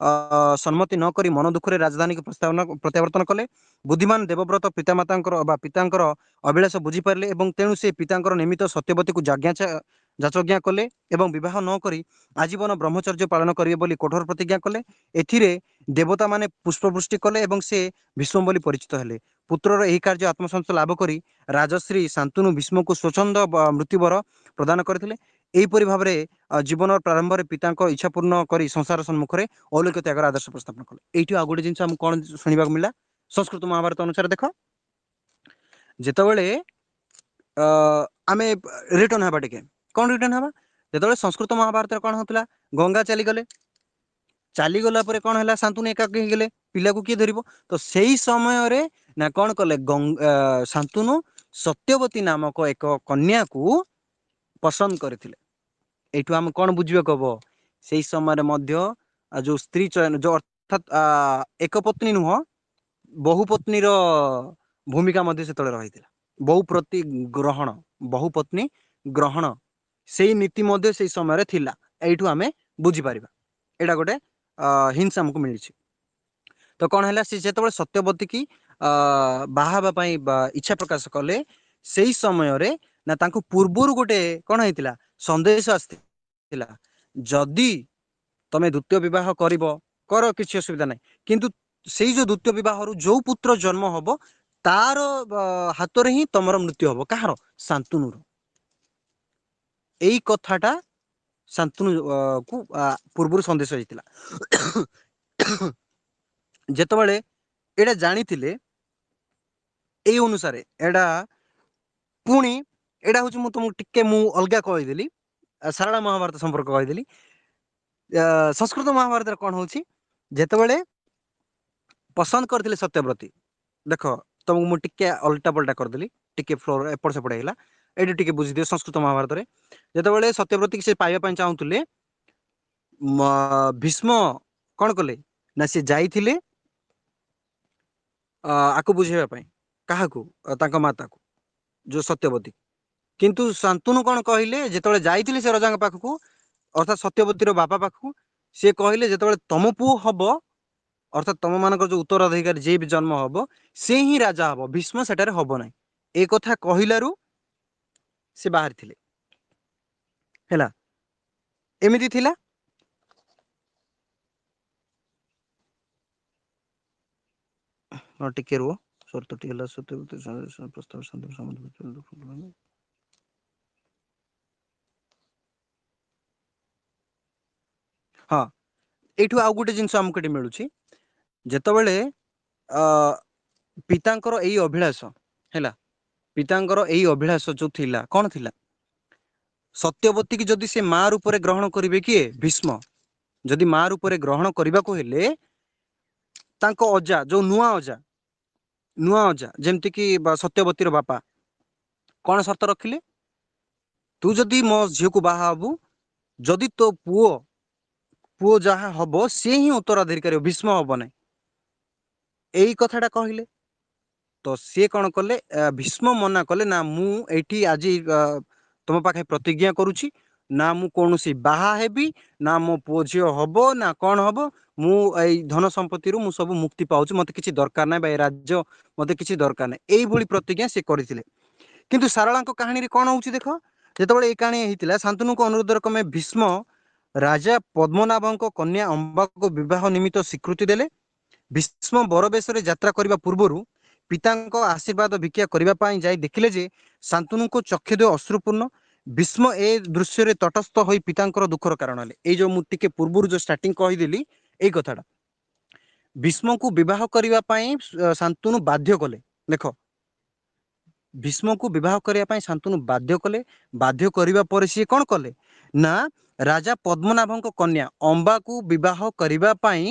ସମ୍ମତି ନ କରି ମନ ଦୁଃଖରେ ରାଜଧାନୀକୁ ପ୍ରତ୍ୟାବର୍ତ୍ତନ କଲେ ବୁଦ୍ଧିମାନ ଦେବବ୍ରତ ପିତାଙ୍କର ଅଭିଳାଷ ବୁଝିପାରିଲେ ଏବଂ ତେଣୁ ସେ ପିତାଙ୍କର ନିମିତ୍ତ ସତ୍ୟବତୀକୁ ଯାଚଜ୍ଞା କଲେ ଏବଂ ବିବାହ ନ କରି ଆଜୀବନ ବ୍ରହ୍ମଚର୍ଯ୍ୟ ପାଳନ କରିବେ ବୋଲି କଠୋର ପ୍ରତିଜ୍ଞା କଲେ ଏଥିରେ ଦେବତାମାନେ ପୁଷ୍ପବୃଷ୍ଟି କଲେ ଏବଂ ସେ ଭୀଷ୍ମ ବୋଲି ପରିଚିତ ହେଲେ ପୁତ୍ରର ଏହି କାର୍ଯ୍ୟ ଆତ୍ମସନ୍ତୋଷ ଲାଭ କରି ରାଜଶ୍ରୀ ଶାନ୍ତନୁ ଭୀଷ୍ମକୁ ସ୍ୱଚ୍ଛନ୍ଦ ମୃତ୍ୟୁବର ପ୍ରଦାନ କରିଥିଲେ ଏହିପରି ଭାବରେ ଜୀବନର ପ୍ରାରମ୍ଭରେ ପିତାଙ୍କ ଇଚ୍ଛା ପୂର୍ଣ୍ଣ କରି ସଂସାର ସମ୍ମୁଖରେ ଅଲୌକ୍ୟ ତ୍ୟାଗର ଆଦର୍ଶ ପ୍ରସ୍ଥାପନ କଲେ ଏଇଠି ଆଉ ଗୋଟେ ଜିନିଷ ଆମକୁ କଣ ଶୁଣିବାକୁ ମିଳିଲା ସଂସ୍କୃତ ମହାଭାରତ ଅନୁସାରେ ଦେଖ ଯେତେବେଳେ ଆମେ ରିଟର୍ନ ହେବା ଟିକେ କଣ ରିଟର୍ନ ହେବା ଯେତେବେଳେ ସଂସ୍କୃତ ମହାଭାରତରେ କଣ ହଉଥିଲା ଗଙ୍ଗା ଚାଲିଗଲା ପରେ କଣ ହେଲା ଶାନ୍ତନୁ ଏକାକୀ ହେଇଗଲେ ପିଲାକୁ କିଏ ଧରିବ ତ ସେଇ ସମୟରେ ନା କଣ କଲେ ଶାନ୍ତନୁ ସତ୍ୟବତୀ ନାମକ ଏକ କନ୍ୟାକୁ ପସନ୍ଦ କରିଥିଲେ ଏଇଠୁ ଆମେ କଣ ବୁଝିବାକୁ ହବ ସେଇ ସମୟରେ ମଧ୍ୟ ଯୋଉ ସ୍ତ୍ରୀ ଚୟନ ଯୋଉ ଅର୍ଥାତ୍ ଏକ ପତ୍ନୀ ନୁହଁ ବହୁ ପତ୍ନୀର ଭୂମିକା ମଧ୍ୟ ସେତେବେଳେ ରହିଥିଲା। ବହୁ ପ୍ରତି ଗ୍ରହଣ, ବହୁ ପତ୍ନୀ ଗ୍ରହଣ ସେଇ ନୀତି ମଧ୍ୟ ସେଇ ସମୟରେ ଥିଲା। ଏଇଠୁ ଆମେ ବୁଝିପାରିବା ଏଇଟା ଗୋଟେ ହିଂସ ଆମକୁ ମିଳିଛି। ତ କଣ ହେଲା, ସେ ଯେତେବେଳେ ସତ୍ୟବତୀ କି ବାହା ହେବା ପାଇଁ ଇଚ୍ଛା ପ୍ରକାଶ କଲେ, ସେଇ ସମୟରେ ନା ତାଙ୍କୁ ପୂର୍ବରୁ ଗୋଟେ କଣ ହେଇଥିଲା ସନ୍ଦେଶ ଆସିଥିଲା, ଯଦି ତମେ ଦ୍ୱିତୀୟ ବିବାହ କରିବ କର, କିଛି ଅସୁବିଧା ନାହିଁ, କିନ୍ତୁ ସେଇ ଯୋଉ ଦ୍ୱିତୀୟ ବିବାହରୁ ଯୋଉ ପୁତ୍ର ଜନ୍ମ ହବ ତାର ହାତରେ ହିଁ ତମର ମୃତ୍ୟୁ ହବ। କାହାର? ଶାନ୍ତନୁର। ଏଇ କଥାଟା ଶାନ୍ତନୁ କୁ ପୂର୍ବରୁ ସନ୍ଦେଶ ହେଇଥିଲା। ଯେତେବେଳେ ଏଇଟା ଜାଣିଥିଲେ, ଏଇ ଅନୁସାରେ ଏଇଟା ପୁଣି ଏଇଟା ହଉଛି ମୁଁ ଅଲଗା କହିଦେଲି, ସାରଳା ମହାଭାରତ ସମ୍ପର୍କ କହିଦେଲି। ସଂସ୍କୃତ ମହାଭାରତରେ କଣ ହଉଛି, ଯେତେବେଳେ ପସନ୍ଦ କରିଥିଲେ ସତ୍ୟବ୍ରତୀ, ଦେଖ ତମକୁ ମୁଁ ଟିକେ ଅଲଟା ପଲଟା କରିଦେଲି, ଟିକେ ଫ୍ଲୋର ଏପଟ ସେପଟ ହେଇଗଲା, ଏଇଠି ଟିକେ ବୁଝିଦିଅ। ସଂସ୍କୃତ ମହାଭାରତରେ ଯେତେବେଳେ ସତ୍ୟବ୍ରତୀ ସେ ପାଇବା ପାଇଁ ଚାହୁଁଥିଲେ, ଭୀଷ୍ମ କଣ କଲେ ନା ସେ ଯାଇଥିଲେ ଆକୁ ବୁଝେଇବା ପାଇଁ। କାହାକୁ? ତାଙ୍କ ମାତାକୁ, ଯୋଉ ସତ୍ୟବତୀ। କିନ୍ତୁ ଶାନ୍ତନୁ କଣ କହିଲେ, ଯେତେବେଳେ ଯାଇଥିଲେ ସେ ରଜାଙ୍କ ପାଖକୁ, ଅର୍ଥାତ୍ ସତ୍ୟବତୀର ବାପା ପାଖକୁ, ସେ କହିଲେ ଯେତେବେଳେ ତମ ପୁଅ ହବ, ଅର୍ଥାତ୍ ତମ ମାନଙ୍କର ଯୋଉ ଉତ୍ତରାଧିକାରୀ ଯିଏ ବି ଜନ୍ମ ହବ ସେ ହିଁ ରାଜା ହବ, ଭୀଷ୍ମ ସେଠାରେ ହବ ନାହିଁ। ଏ କଥା କହିଲାରୁ ସେ ବାହାରିଥିଲେ। ହେଲା, ଏମିତି ଥିଲା। ଟିକେ ରୁହ, ସର୍ତ୍ତଟି ହେଲା ହଁ, ଏଇଠୁ ଆଉ ଗୋଟେ ଜିନିଷ ଆମକୁ ଏଠି ମିଳୁଛି। ଯେତେବେଳେ ପିତାଙ୍କର ଏଇ ଅଭିଳାଷ ହେଲା, ପିତାଙ୍କର ଏଇ ଅଭିଳାଷ ଯୋଉ ଥିଲା, କଣ ଥିଲା? ସତ୍ୟବତୀ କି ଯଦି ସେ ମା ରୂପରେ ଗ୍ରହଣ କରିବେ, କିଏ? ଭୀଷ୍ମ। ଯଦି ମା ରୂପରେ ଗ୍ରହଣ କରିବାକୁ ହେଲେ ତାଙ୍କ ଅଜା, ଯୋଉ ନୂଆ ଅଜା ଯେମିତି କି ସତ୍ୟବତୀର ବାପା, କଣ ସର୍ତ୍ତ ରଖିଲେ? ତୁ ଯଦି ମୋ ଝିଅକୁ ବାହା ହବୁ, ଯଦି ତୋ ପୁଅ ଯାହା ହବ ସିଏ ହିଁ ଉତ୍ତରାଧିକାରୀ, ଭୀଷ୍ମ ହବ ନାହିଁ। ଏଇ କଥାଟା କହିଲେ। ତ ସିଏ କଣ କଲେ, ଭୀଷ୍ମ ମନା କଲେ, ନା ମୁଁ ଏଇଠି ଆଜି ତମ ପାଖେ ପ୍ରତିଜ୍ଞା କରୁଛି, ନା ମୁଁ କୌଣସି ବାହା ହେବି, ନା ମୋ ପୁଅ ଝିଅ ହବ, ନା କଣ ହବ, ମୁଁ ଏଇ ଧନ ସମ୍ପତ୍ତିରୁ ମୁଁ ସବୁ ମୁକ୍ତି ପାଉଛି, ମତେ କିଛି ଦରକାର ନାହିଁ, ବା ଏ ରାଜ୍ୟ ମତେ କିଛି ଦରକାର ନାହିଁ, ଏଇଭଳି ପ୍ରତିଜ୍ଞା ସେ କରିଥିଲେ। କିନ୍ତୁ ସାରଳାଙ୍କ କାହାଣୀରେ କଣ ହଉଛି ଦେଖ, ଯେତେବେଳେ ଏଇ କାହାଣୀ ହେଇଥିଲା, ଶାନ୍ତନୁଙ୍କ ଅନୁରୋଧ କ୍ରମେ ଭୀଷ୍ମ ରାଜା ପଦ୍ମନାଭଙ୍କ କନ୍ୟା ଅମ୍ବାକୁ ବିବାହ ନିମିତ୍ତ ସ୍ୱୀକୃତି ଦେଲେ। ଭୀଷ୍ମ ବରବେଶରେ ଯାତ୍ରା କରିବା ପୂର୍ବରୁ ପିତାଙ୍କ ଆଶୀର୍ବାଦ ଭିକ୍ଷା କରିବା ପାଇଁ ଯାଇ ଦେଖିଲେ ଯେ ଶାନ୍ତନୁଙ୍କ ଚକ୍ଷୁଦ୍ୱୟ ଅଶ୍ରୁପୂର୍ଣ୍ଣ। ଭୀଷ୍ମ ଏ ଦୃଶ୍ୟରେ ତଟସ୍ଥ ହୋଇ ପିତାଙ୍କର ଦୁଃଖର କାରଣ ହେଲେ। ଏଇ ଯୋଉ ମୁଁ ଟିକେ ପୂର୍ବରୁ ଯୋଉ ଷ୍ଟାର୍ଟିଂ କହିଦେଲି, ଏଇ କଥାଟା ଭୀଷ୍ମକୁ ବିବାହ କରିବା ପାଇଁ ଶାନ୍ତନୁ ବାଧ୍ୟ କଲେ। ଦେଖ, ଭୀଷ୍ମକୁ ବିବାହ କରିବା ପାଇଁ ଶାନ୍ତନୁ ବାଧ୍ୟ କଲେ। ବାଧ୍ୟ କରିବା ପରେ ସିଏ କଣ କଲେ ନା ରାଜା ପଦ୍ମନାଭଙ୍କ କନ୍ୟା ଅମ୍ବାକୁ ବିବାହ କରିବା ପାଇଁ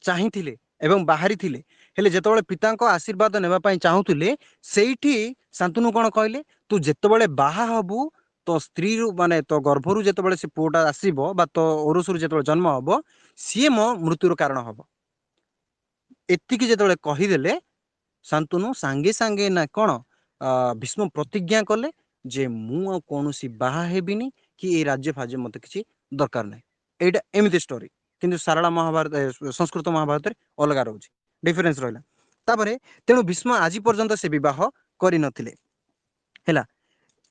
ଚାହିଁଥିଲେ ଏବଂ ବାହାରିଥିଲେ। ହେଲେ ଯେତେବେଳେ ପିତାଙ୍କ ଆଶୀର୍ବାଦ ନେବା ପାଇଁ ଚାହୁଁଥିଲେ, ସେଇଠି ଶାନ୍ତନୁ କଣ କହିଲେ, ତୁ ଯେତେବେଳେ ବାହା ହବୁ, ତୋ ସ୍ତ୍ରୀରୁ ମାନେ ତୋ ଗର୍ଭରୁ ଯେତେବେଳେ ସେ ପୁଅଟା ଆସିବ, ବା ତୋ ଔରସରୁ ଯେତେବେଳେ ଜନ୍ମ ହବ, ସିଏ ମୋ ମୃତ୍ୟୁର କାରଣ ହବ। ଏତିକି ଯେତେବେଳେ କହିଦେଲେ, ଶାନ୍ତନୁ ସାଙ୍ଗେ ସାଙ୍ଗେ ନା କଣ ଭୀଷ୍ମ ପ୍ରତିଜ୍ଞା କଲେ ଯେ ମୁଁ ଆଉ କୌଣସି ବାହା ହେବିନି, କି ଏଇ ରାଜ୍ୟ ଫାଜ୍ୟ ମତେ କିଛି ଦରକାର ନାହିଁ। ଏଇଟା ଏମିତି ଷ୍ଟୋରି। କିନ୍ତୁ ସାରଳା ମହାଭାରତ, ସଂସ୍କୃତ ମହାଭାରତରେ ଅଲଗା ରହୁଛି, ଡିଫରେନ୍ସ ରହିଲା। ତାପରେ ତେଣୁ ଭୀଷ୍ମ ଆଜି ପର୍ଯ୍ୟନ୍ତ ସେ ବିବାହ କରିନଥିଲେ। ହେଲା,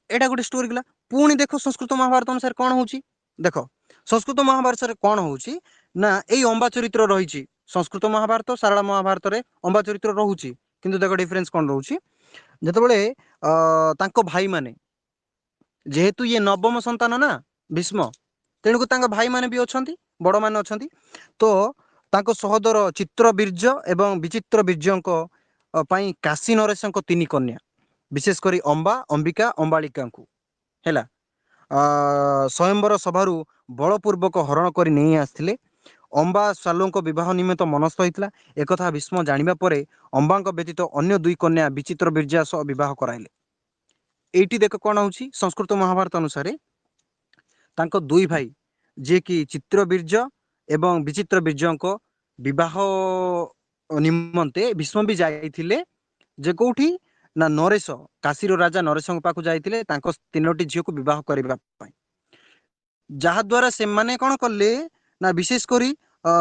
ଏଇଟା ଗୋଟେ ଷ୍ଟୋରି ଗଲା। ପୁଣି ଦେଖ ସଂସ୍କୃତ ମହାଭାରତ ଅନୁସାରେ କଣ ହଉଛି। ଦେଖ, ସଂସ୍କୃତ ମହାଭାରତରେ କଣ ହଉଛି ନା ଏଇ ଅମ୍ବା ଚରିତ୍ର ରହିଛି। ସଂସ୍କୃତ ମହାଭାରତ, ସାରଳା ମହାଭାରତରେ ଅମ୍ବା ଚରିତ୍ର ରହୁଛି, କିନ୍ତୁ ଦେଖ ଡିଫରେନ୍ସ କଣ ରହୁଛି। ଯେତେବେଳେ ତାଙ୍କ ଭାଇମାନେ, ଯେହେତୁ ଇଏ ନବମ ସନ୍ତାନ ନା ଭୀଷ୍ମ, ତେଣୁକୁ ତାଙ୍କ ଭାଇମାନେ ବି ଅଛନ୍ତି, ବଡ଼ମାନେ ଅଛନ୍ତି। ତ ତାଙ୍କ ସହୋଦର ଚିତ୍ରବୀର୍ଯ୍ୟ ଏବଂ ବିଚିତ୍ର ବୀର୍ଯ୍ୟଙ୍କ ପାଇଁ କାଶୀ ନରେଶଙ୍କ 3 କନ୍ୟା, ବିଶେଷ କରି ଅମ୍ବା, ଅମ୍ବିକା, ଅମ୍ବାଳିକାଙ୍କୁ ହେଲା ସ୍ୱୟଂବର ସଭାରୁ ବଳପୂର୍ବକ ହରଣ କରି ନେଇ ଆସିଥିଲେ। ଅମ୍ବା ଶାଲୁଙ୍କ ବିବାହ ନିମିତ୍ତ ମନସ୍ଥ ହୋଇଥିଲା। ଏକଥା ଭୀଷ୍ମ ଜାଣିବା ପରେ ଅମ୍ବାଙ୍କ ବ୍ୟତୀତ ଅନ୍ୟ 2 କନ୍ୟା ବିଚିତ୍ର ବୀର୍ଯ୍ୟା ସହ ବିବାହ କରାଇଲେ। ଏଇଠି ଦେଖ କଣ ହଉଛି, ସଂସ୍କୃତ ମହାଭାରତ ଅନୁସାରେ ତାଙ୍କ 2 ଭାଇ ଯିଏକି ଚିତ୍ରବୀର୍ଯ୍ୟ ଏବଂ ବିଚିତ୍ର ବୀର୍ଯ୍ୟଙ୍କ ବିବାହ ନିମନ୍ତେ ଭୀଷ୍ମ ବି ଯାଇଥିଲେ। ଯେ କୋଉଠି ନା ନରେଶ, କାଶୀର ରାଜା ନରେଶଙ୍କ ପାଖକୁ ଯାଇଥିଲେ ତାଙ୍କ 3ଟି ଝିଅକୁ ବିବାହ କରିବା ପାଇଁ। ଯାହା ଦ୍ୱାରା ସେମାନେ କ'ଣ କଲେ ନା ବିଶେଷ କରି ଅ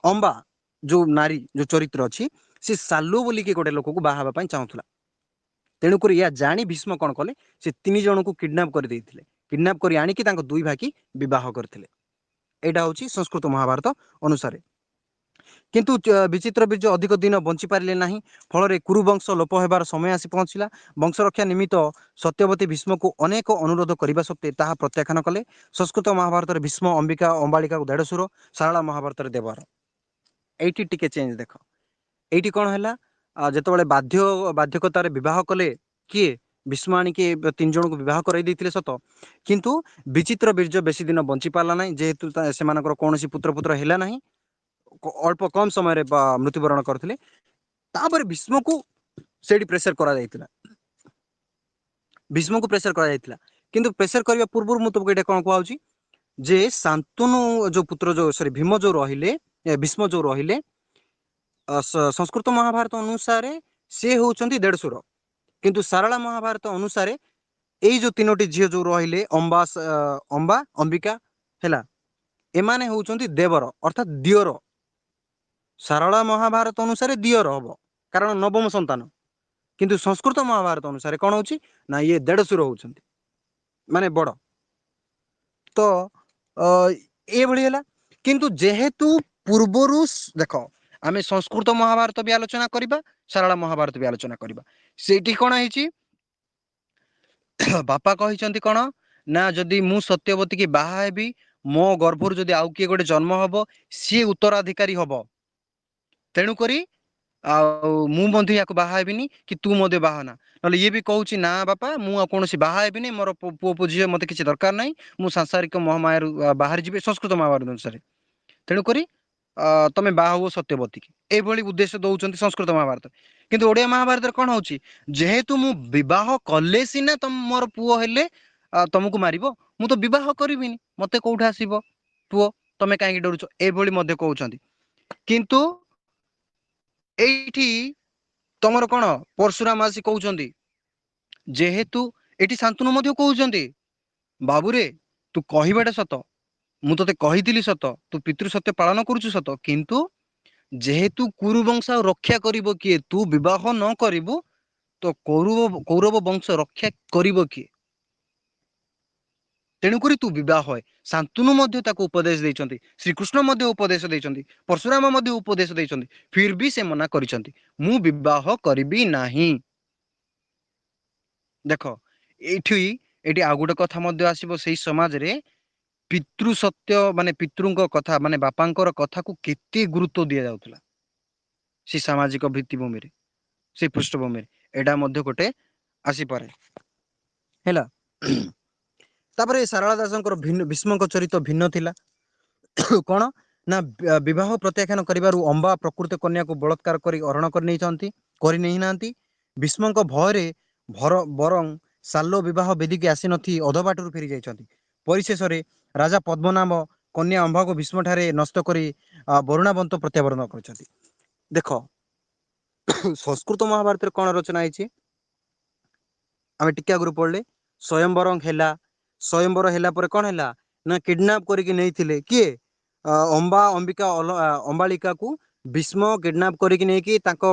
ଅମ୍ବା ଯୋଉ ନାରୀ ଯୋଉ ଚରିତ୍ର ଅଛି ସେ ସାଲୁ ବୋଲିକି ଗୋଟେ ଲୋକକୁ ବାହା ହେବା ପାଇଁ ଚାହୁଁଥିଲା। ତେଣୁକରି ଏହା ଜାଣି ଭୀଷ୍ମ କ'ଣ କଲେ, ସେ 3 ଜଣଙ୍କୁ କିଡନାପ କରିଦେଇଥିଲେ। କିଡନାପ କରି ଆଣିକି ତାଙ୍କ 2 ଭାଇକି ବିବାହ କରିଥିଲେ। ଏଇଟା ହଉଛି ସଂସ୍କୃତ ମହାଭାରତ ଅନୁସାରେ। କିନ୍ତୁ ବିଚିତ୍ର ବୀର୍ଯ୍ୟ ଅଧିକ ଦିନ ବଞ୍ଚି ପାରିଲେ ନାହିଁ। ଫଳରେ କୁରୁବଂଶ ଲୋପ ହେବାର ସମୟ ଆସି ପହଞ୍ଚିଲା। ବଂଶ ରକ୍ଷା ନିମିତ୍ତ ସତ୍ୟବତୀ ଭୀଷ୍ମକୁ ଅନେକ ଅନୁରୋଧ କରିବା ସତ୍ତ୍ୱେ ତାହା ପ୍ରତ୍ୟାଖ୍ୟାନ କଲେ। ସଂସ୍କୃତ ମହାଭାରତରେ ଭୀଷ୍ମ ଅମ୍ବିକା ଅମ୍ବାଳିକାକୁ ଦେଢ଼ଶୁର, ଶାରଳା ମହାଭାରତରେ ଦେବର। ଏଇଠି ଟିକେ ଚେଞ୍ଜ ଦେଖ। ଏଇଠି କ'ଣ ହେଲା, ଯେତେବେଳେ ବାଧ୍ୟକତାରେ ବିବାହ କଲେ କିଏ, ଭୀଷ୍ମ ଆଣିକି 3 ଜଣଙ୍କୁ ବିବାହ କରାଇ ଦେଇଥିଲେ ସତ, କିନ୍ତୁ ବିଚିତ୍ର ବୀର୍ଯ୍ୟ ବେଶୀ ଦିନ ବଞ୍ଚି ପାରିଲା ନାହିଁ। ଯେହେତୁ ସେମାନଙ୍କର କୌଣସି ପୁତ୍ର ହେଲା ନାହିଁ, ଅଳ୍ପ କମ୍ ସମୟରେ ମୃତ୍ୟୁବରଣ କରିଥିଲେ। ତାପରେ ଭୀଷ୍ମକୁ ସେଇଠି ପ୍ରେସର କରାଯାଇଥିଲା। କିନ୍ତୁ ପ୍ରେସର କରିବା ପୂର୍ବରୁ ମୁଁ ତୁମକୁ ଏଇଟା କ'ଣ କୁହାଉଛି ଯେ ଶାନ୍ତନୁ ଯୋଉ ପୁତ୍ର ଭୀମ ଯୋଉ ରହିଲେ, ଭୀଷ୍ମ ଯୋଉ ରହିଲେ, ସଂସ୍କୃତ ମହାଭାରତ ଅନୁସାରେ ସେ ହେଉଛନ୍ତି ଦେଢ଼ଶୁର। କିନ୍ତୁ ଶାରଳା ମହାଭାରତ ଅନୁସାରେ ଏଇ ଯୋଉ 3ଟି ଝିଅ ଯୋଉ ରହିଲେ ଅମ୍ବା ଅମ୍ବିକା ହେଲା, ଏମାନେ ହେଉଛନ୍ତି ଦେବର ଅର୍ଥାତ୍ ଦିଅର। ଶାରଳା ମହାଭାରତ ଅନୁସାରେ ଦିଅର ହବ, କାରଣ ନବମ ସନ୍ତାନ। କିନ୍ତୁ ସଂସ୍କୃତ ମହାଭାରତ ଅନୁସାରେ କ'ଣ ହଉଛି ନା ଇଏ ଦେଢ଼ଶୁର ହଉଛନ୍ତି, ମାନେ ବଡ଼। ତ ଏଭଳି ହେଲା। କିନ୍ତୁ ଯେହେତୁ ପୂର୍ବରୁ ଦେଖ, ଆମେ ସଂସ୍କୃତ ମହାଭାରତ ବି ଆଲୋଚନା କରିବା, ଶାରଳା ମହାଭାରତ ବି ଆଲୋଚନା କରିବା। ସେଇଠି କ'ଣ ହେଇଛି, ବାପା କହିଛନ୍ତି କ'ଣ ନା ଯଦି ମୁଁ ସତ୍ୟବତୀ କି ବାହା ହେବି, ମୋ ଗର୍ଭରୁ ଯଦି ଆଉ କିଏ ଗୋଟେ ଜନ୍ମ ହବ ସିଏ ଉତ୍ତରାଧିକାରୀ ହବ। ତେଣୁକରି ଆଉ ମୁଁ ମଧ୍ୟ ୟାକୁ ବାହା ହେବିନି, କି ତୁ ମଧ୍ୟ ବାହା ନା। ନହେଲେ ଇଏ ବି କହୁଛି ନା ବାପା ମୁଁ ଆଉ କୌଣସି ବାହା ହେବିନି, ମୋର ପୁଅ ଝିଅ ମତେ କିଛି ଦରକାର ନାହିଁ, ମୁଁ ସାଂସାରିକ ମହାମାୟାରୁ ବାହାରି ଯିବି ସଂସ୍କୃତ ମହାଭାରତ ଅନୁସାରେ। ତେଣୁକରି ତମେ ବାହା ହୁଅ ସତ୍ୟବତୀ କି, ଏଇଭଳି ଉଦ୍ଦେଶ୍ୟ ଦଉଛନ୍ତି ସଂସ୍କୃତ ମହାଭାରତ। କିନ୍ତୁ ଓଡ଼ିଆ ମହାଭାରତରେ କ'ଣ ହଉଛି, ଯେହେତୁ ମୁଁ ବିବାହ କଲେ ସିନା ମୋର ପୁଅ ହେଲେ ତମକୁ ମାରିବ, ମୁଁ ତ ବିବାହ କରିବିନି, ମତେ କୋଉଠି ଆସିବ ପୁଅ, ତମେ କାହିଁକି ଡରୁଛ, ଏଇଭଳି ମଧ୍ୟ କହୁଛନ୍ତି। କିନ୍ତୁ ଏଇଠି ତମର କ'ଣ ପରଶୁରାମ ଆସି କହୁଛନ୍ତି, ଯେହେତୁ ଏଠି ଶାନ୍ତନୁ ମଧ୍ୟ କହୁଛନ୍ତି ବାବୁରେ ତୁ କହିବାଟା ସତ, ମୁଁ ତତେ କହିଥିଲି ସତ, ତୁ ପିତୃ ସତ୍ୟ ପାଳନ କରୁଛୁ ସତ, କିନ୍ତୁ ଯେହେତୁ କୁରୁବଂଶ ରକ୍ଷା କରିବ କିଏ, ତୁ ବିବାହ ନ କରିବୁ ତ କୌରବ ବଂଶ ରକ୍ଷା କରିବ କିଏ? ତେଣୁକରି ତୁ ବିବାହ ହଏ। ଶାନ୍ତନୁ ମଧ୍ୟ ତାକୁ ଉପଦେଶ ଦେଇଛନ୍ତି, ଶ୍ରୀକୃଷ୍ଣ ମଧ୍ୟ ଉପଦେଶ ଦେଇଛନ୍ତି, ପରଶୁରାମ ମଧ୍ୟ ଉପଦେଶ ଦେଇଛନ୍ତି। ଫିର ବି ସେ ମନା କରିଛନ୍ତି, ମୁଁ ବିବାହ କରିବି ନାହିଁ। ଦେଖ ଏଇଠି ଆଉ ଗୋଟେ କଥା ମଧ୍ୟ ଆସିବ, ସେଇ ସମାଜରେ ପିତୃ ସତ୍ୟ ମାନେ ପିତୃଙ୍କ କଥା, ମାନେ ବାପାଙ୍କର କଥାକୁ କେତେ ଗୁରୁତ୍ୱ ଦିଆଯାଉଥିଲା ସେ ସାମାଜିକ ଭିତ୍ତିଭୂମିରେ, ସେ ପୃଷ୍ଠଭୂମିରେ। ଏଇଟା ମଧ୍ୟ ଗୋଟେ ଆସିପାରେ ହେଲା। ତାପରେ ଶାରଳା ଦାସଙ୍କର ଭୀଷ୍ମଙ୍କ ଚରିତ୍ର ଭିନ୍ନ ଥିଲା। କ'ଣ ନା ବିବାହ ପ୍ରତ୍ୟାଖ୍ୟାନ କରିବାରୁ ଅମ୍ବା ପ୍ରକୃତ କନ୍ୟାକୁ ବଳାତ୍କାର କରି ହରଣ କରିନେଇନାହାନ୍ତି। ଭୀଷ୍ମଙ୍କ ଭୟରେ ବରଂ ସାଲ୍ୟ ବିବାହ ବେଦିକି ଆସିନଥି ଅଧବାଟରୁ ଫେରି ଯାଇଛନ୍ତି। ପରିଶେଷରେ ରାଜା ପଦ୍ମନାଭ କନ୍ୟା ଅମ୍ବାକୁ ଭୀଷ୍ମଠାରେ ନଷ୍ଟ କରି ବରୁଣାବନ୍ତ ପ୍ରତ୍ୟାବର୍ତ୍ତନ କରିଛନ୍ତି। ଦେଖ ସଂସ୍କୃତ ମହାଭାରତରେ କ'ଣ ରଚନା ହେଇଛି, ଆମେ ଟିକେ ଆଗରୁ ପଢିଲେ ସ୍ୱୟଂବର ହେଲା। ସ୍ୱୟଂବର ହେଲା ପରେ କ'ଣ ହେଲା ନା କିଡନାପ କରିକି ନେଇଥିଲେ କିଏ, ଅମ୍ବାଳିକାକୁ ଭୀଷ୍ମ କିଡନାପ କରିକି ନେଇକି ତାଙ୍କ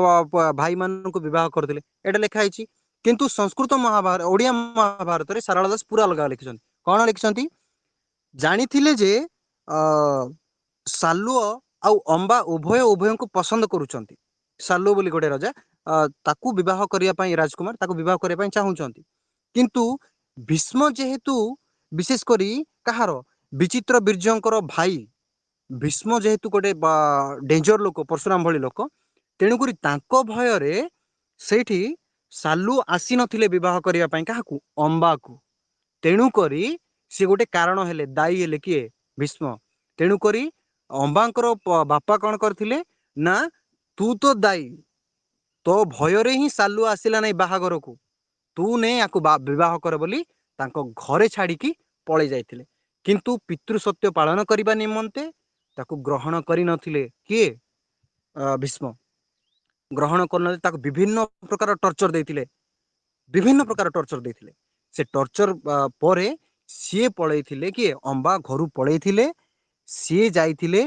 ଭାଇମାନଙ୍କୁ ବିବାହ କରିଥିଲେ, ଏଇଟା ଲେଖା ହେଇଛି। କିନ୍ତୁ ସଂସ୍କୃତ ଓଡ଼ିଆ ମହାଭାରତରେ ଶାରଳା ଦାସ ପୁରା ଅଲଗା ଲେଖିଛନ୍ତି। କ'ଣ ଲେଖିଛନ୍ତି, ଜାଣିଥିଲେ ଯେ ସାଲୁଅ ଆଉ ଅମ୍ବା ଉଭୟଙ୍କୁ ପସନ୍ଦ କରୁଛନ୍ତି। ସାଲୁ ବୋଲି ଗୋଟେ ରାଜା, ତାକୁ ବିବାହ କରିବା ପାଇଁ, ରାଜକୁମାର ତାକୁ ବିବାହ କରିବା ପାଇଁ ଚାହୁଁଛନ୍ତି। କିନ୍ତୁ ଭୀଷ୍ମ ଯେହେତୁ ବିଶେଷ କରି କାହାର, ବିଚିତ୍ର ବୀର୍ଯ୍ୟଙ୍କର ଭାଇ, ଭୀଷ୍ମ ଯେହେତୁ ଗୋଟେ ଡେଞ୍ଜର ଲୋକ, ପରଶୁରାମ ଭଳି ଲୋକ, ତେଣୁକରି ତାଙ୍କ ଭୟରେ ସେଇଠି ସାଲୁ ଆସିନଥିଲେ ବିବାହ କରିବା ପାଇଁ କାହାକୁ, ଅମ୍ବାକୁ। ତେଣୁକରି ସେ ଗୋଟେ କାରଣ ହେଲେ, ଦାୟୀ ହେଲେ କିଏ, ଭୀଷ୍ମ। ତେଣୁକରି ଅମ୍ବାଙ୍କର ବାପା କ'ଣ କରିଥିଲେ ନା ତୁ ତ ଦାୟୀ, ତୋ ଭୟରେ ହିଁ ସାଲୁ ଆସିଲା ନାହିଁ ବାହାଘରକୁ, ତୁ ନେ ୟାକୁ ବିବାହ କର ବୋଲି ତାଙ୍କ ଘରେ ଛାଡିକି ପଳେଇ ଯାଇଥିଲେ। କିନ୍ତୁ ପିତୃ ସତ୍ୟ ପାଳନ କରିବା ନିମନ୍ତେ ତାକୁ ଗ୍ରହଣ କରିନଥିଲେ କିଏ? ଭୀଷ୍ମ ଗ୍ରହଣ କରିନଥିଲେ। ତାକୁ ବିଭିନ୍ନ ପ୍ରକାର ଟର୍ଚର ଦେଇଥିଲେ, ବିଭିନ୍ନ ପ୍ରକାର ଟର୍ଚର ଦେଇଥିଲେ। ସେ ଟର୍ଚର ପରେ ସିଏ ପଳେଇଥିଲେ, କିଏ? ଅମ୍ବା ଘରୁ ପଳେଇଥିଲେ। ସିଏ ଯାଇଥିଲେ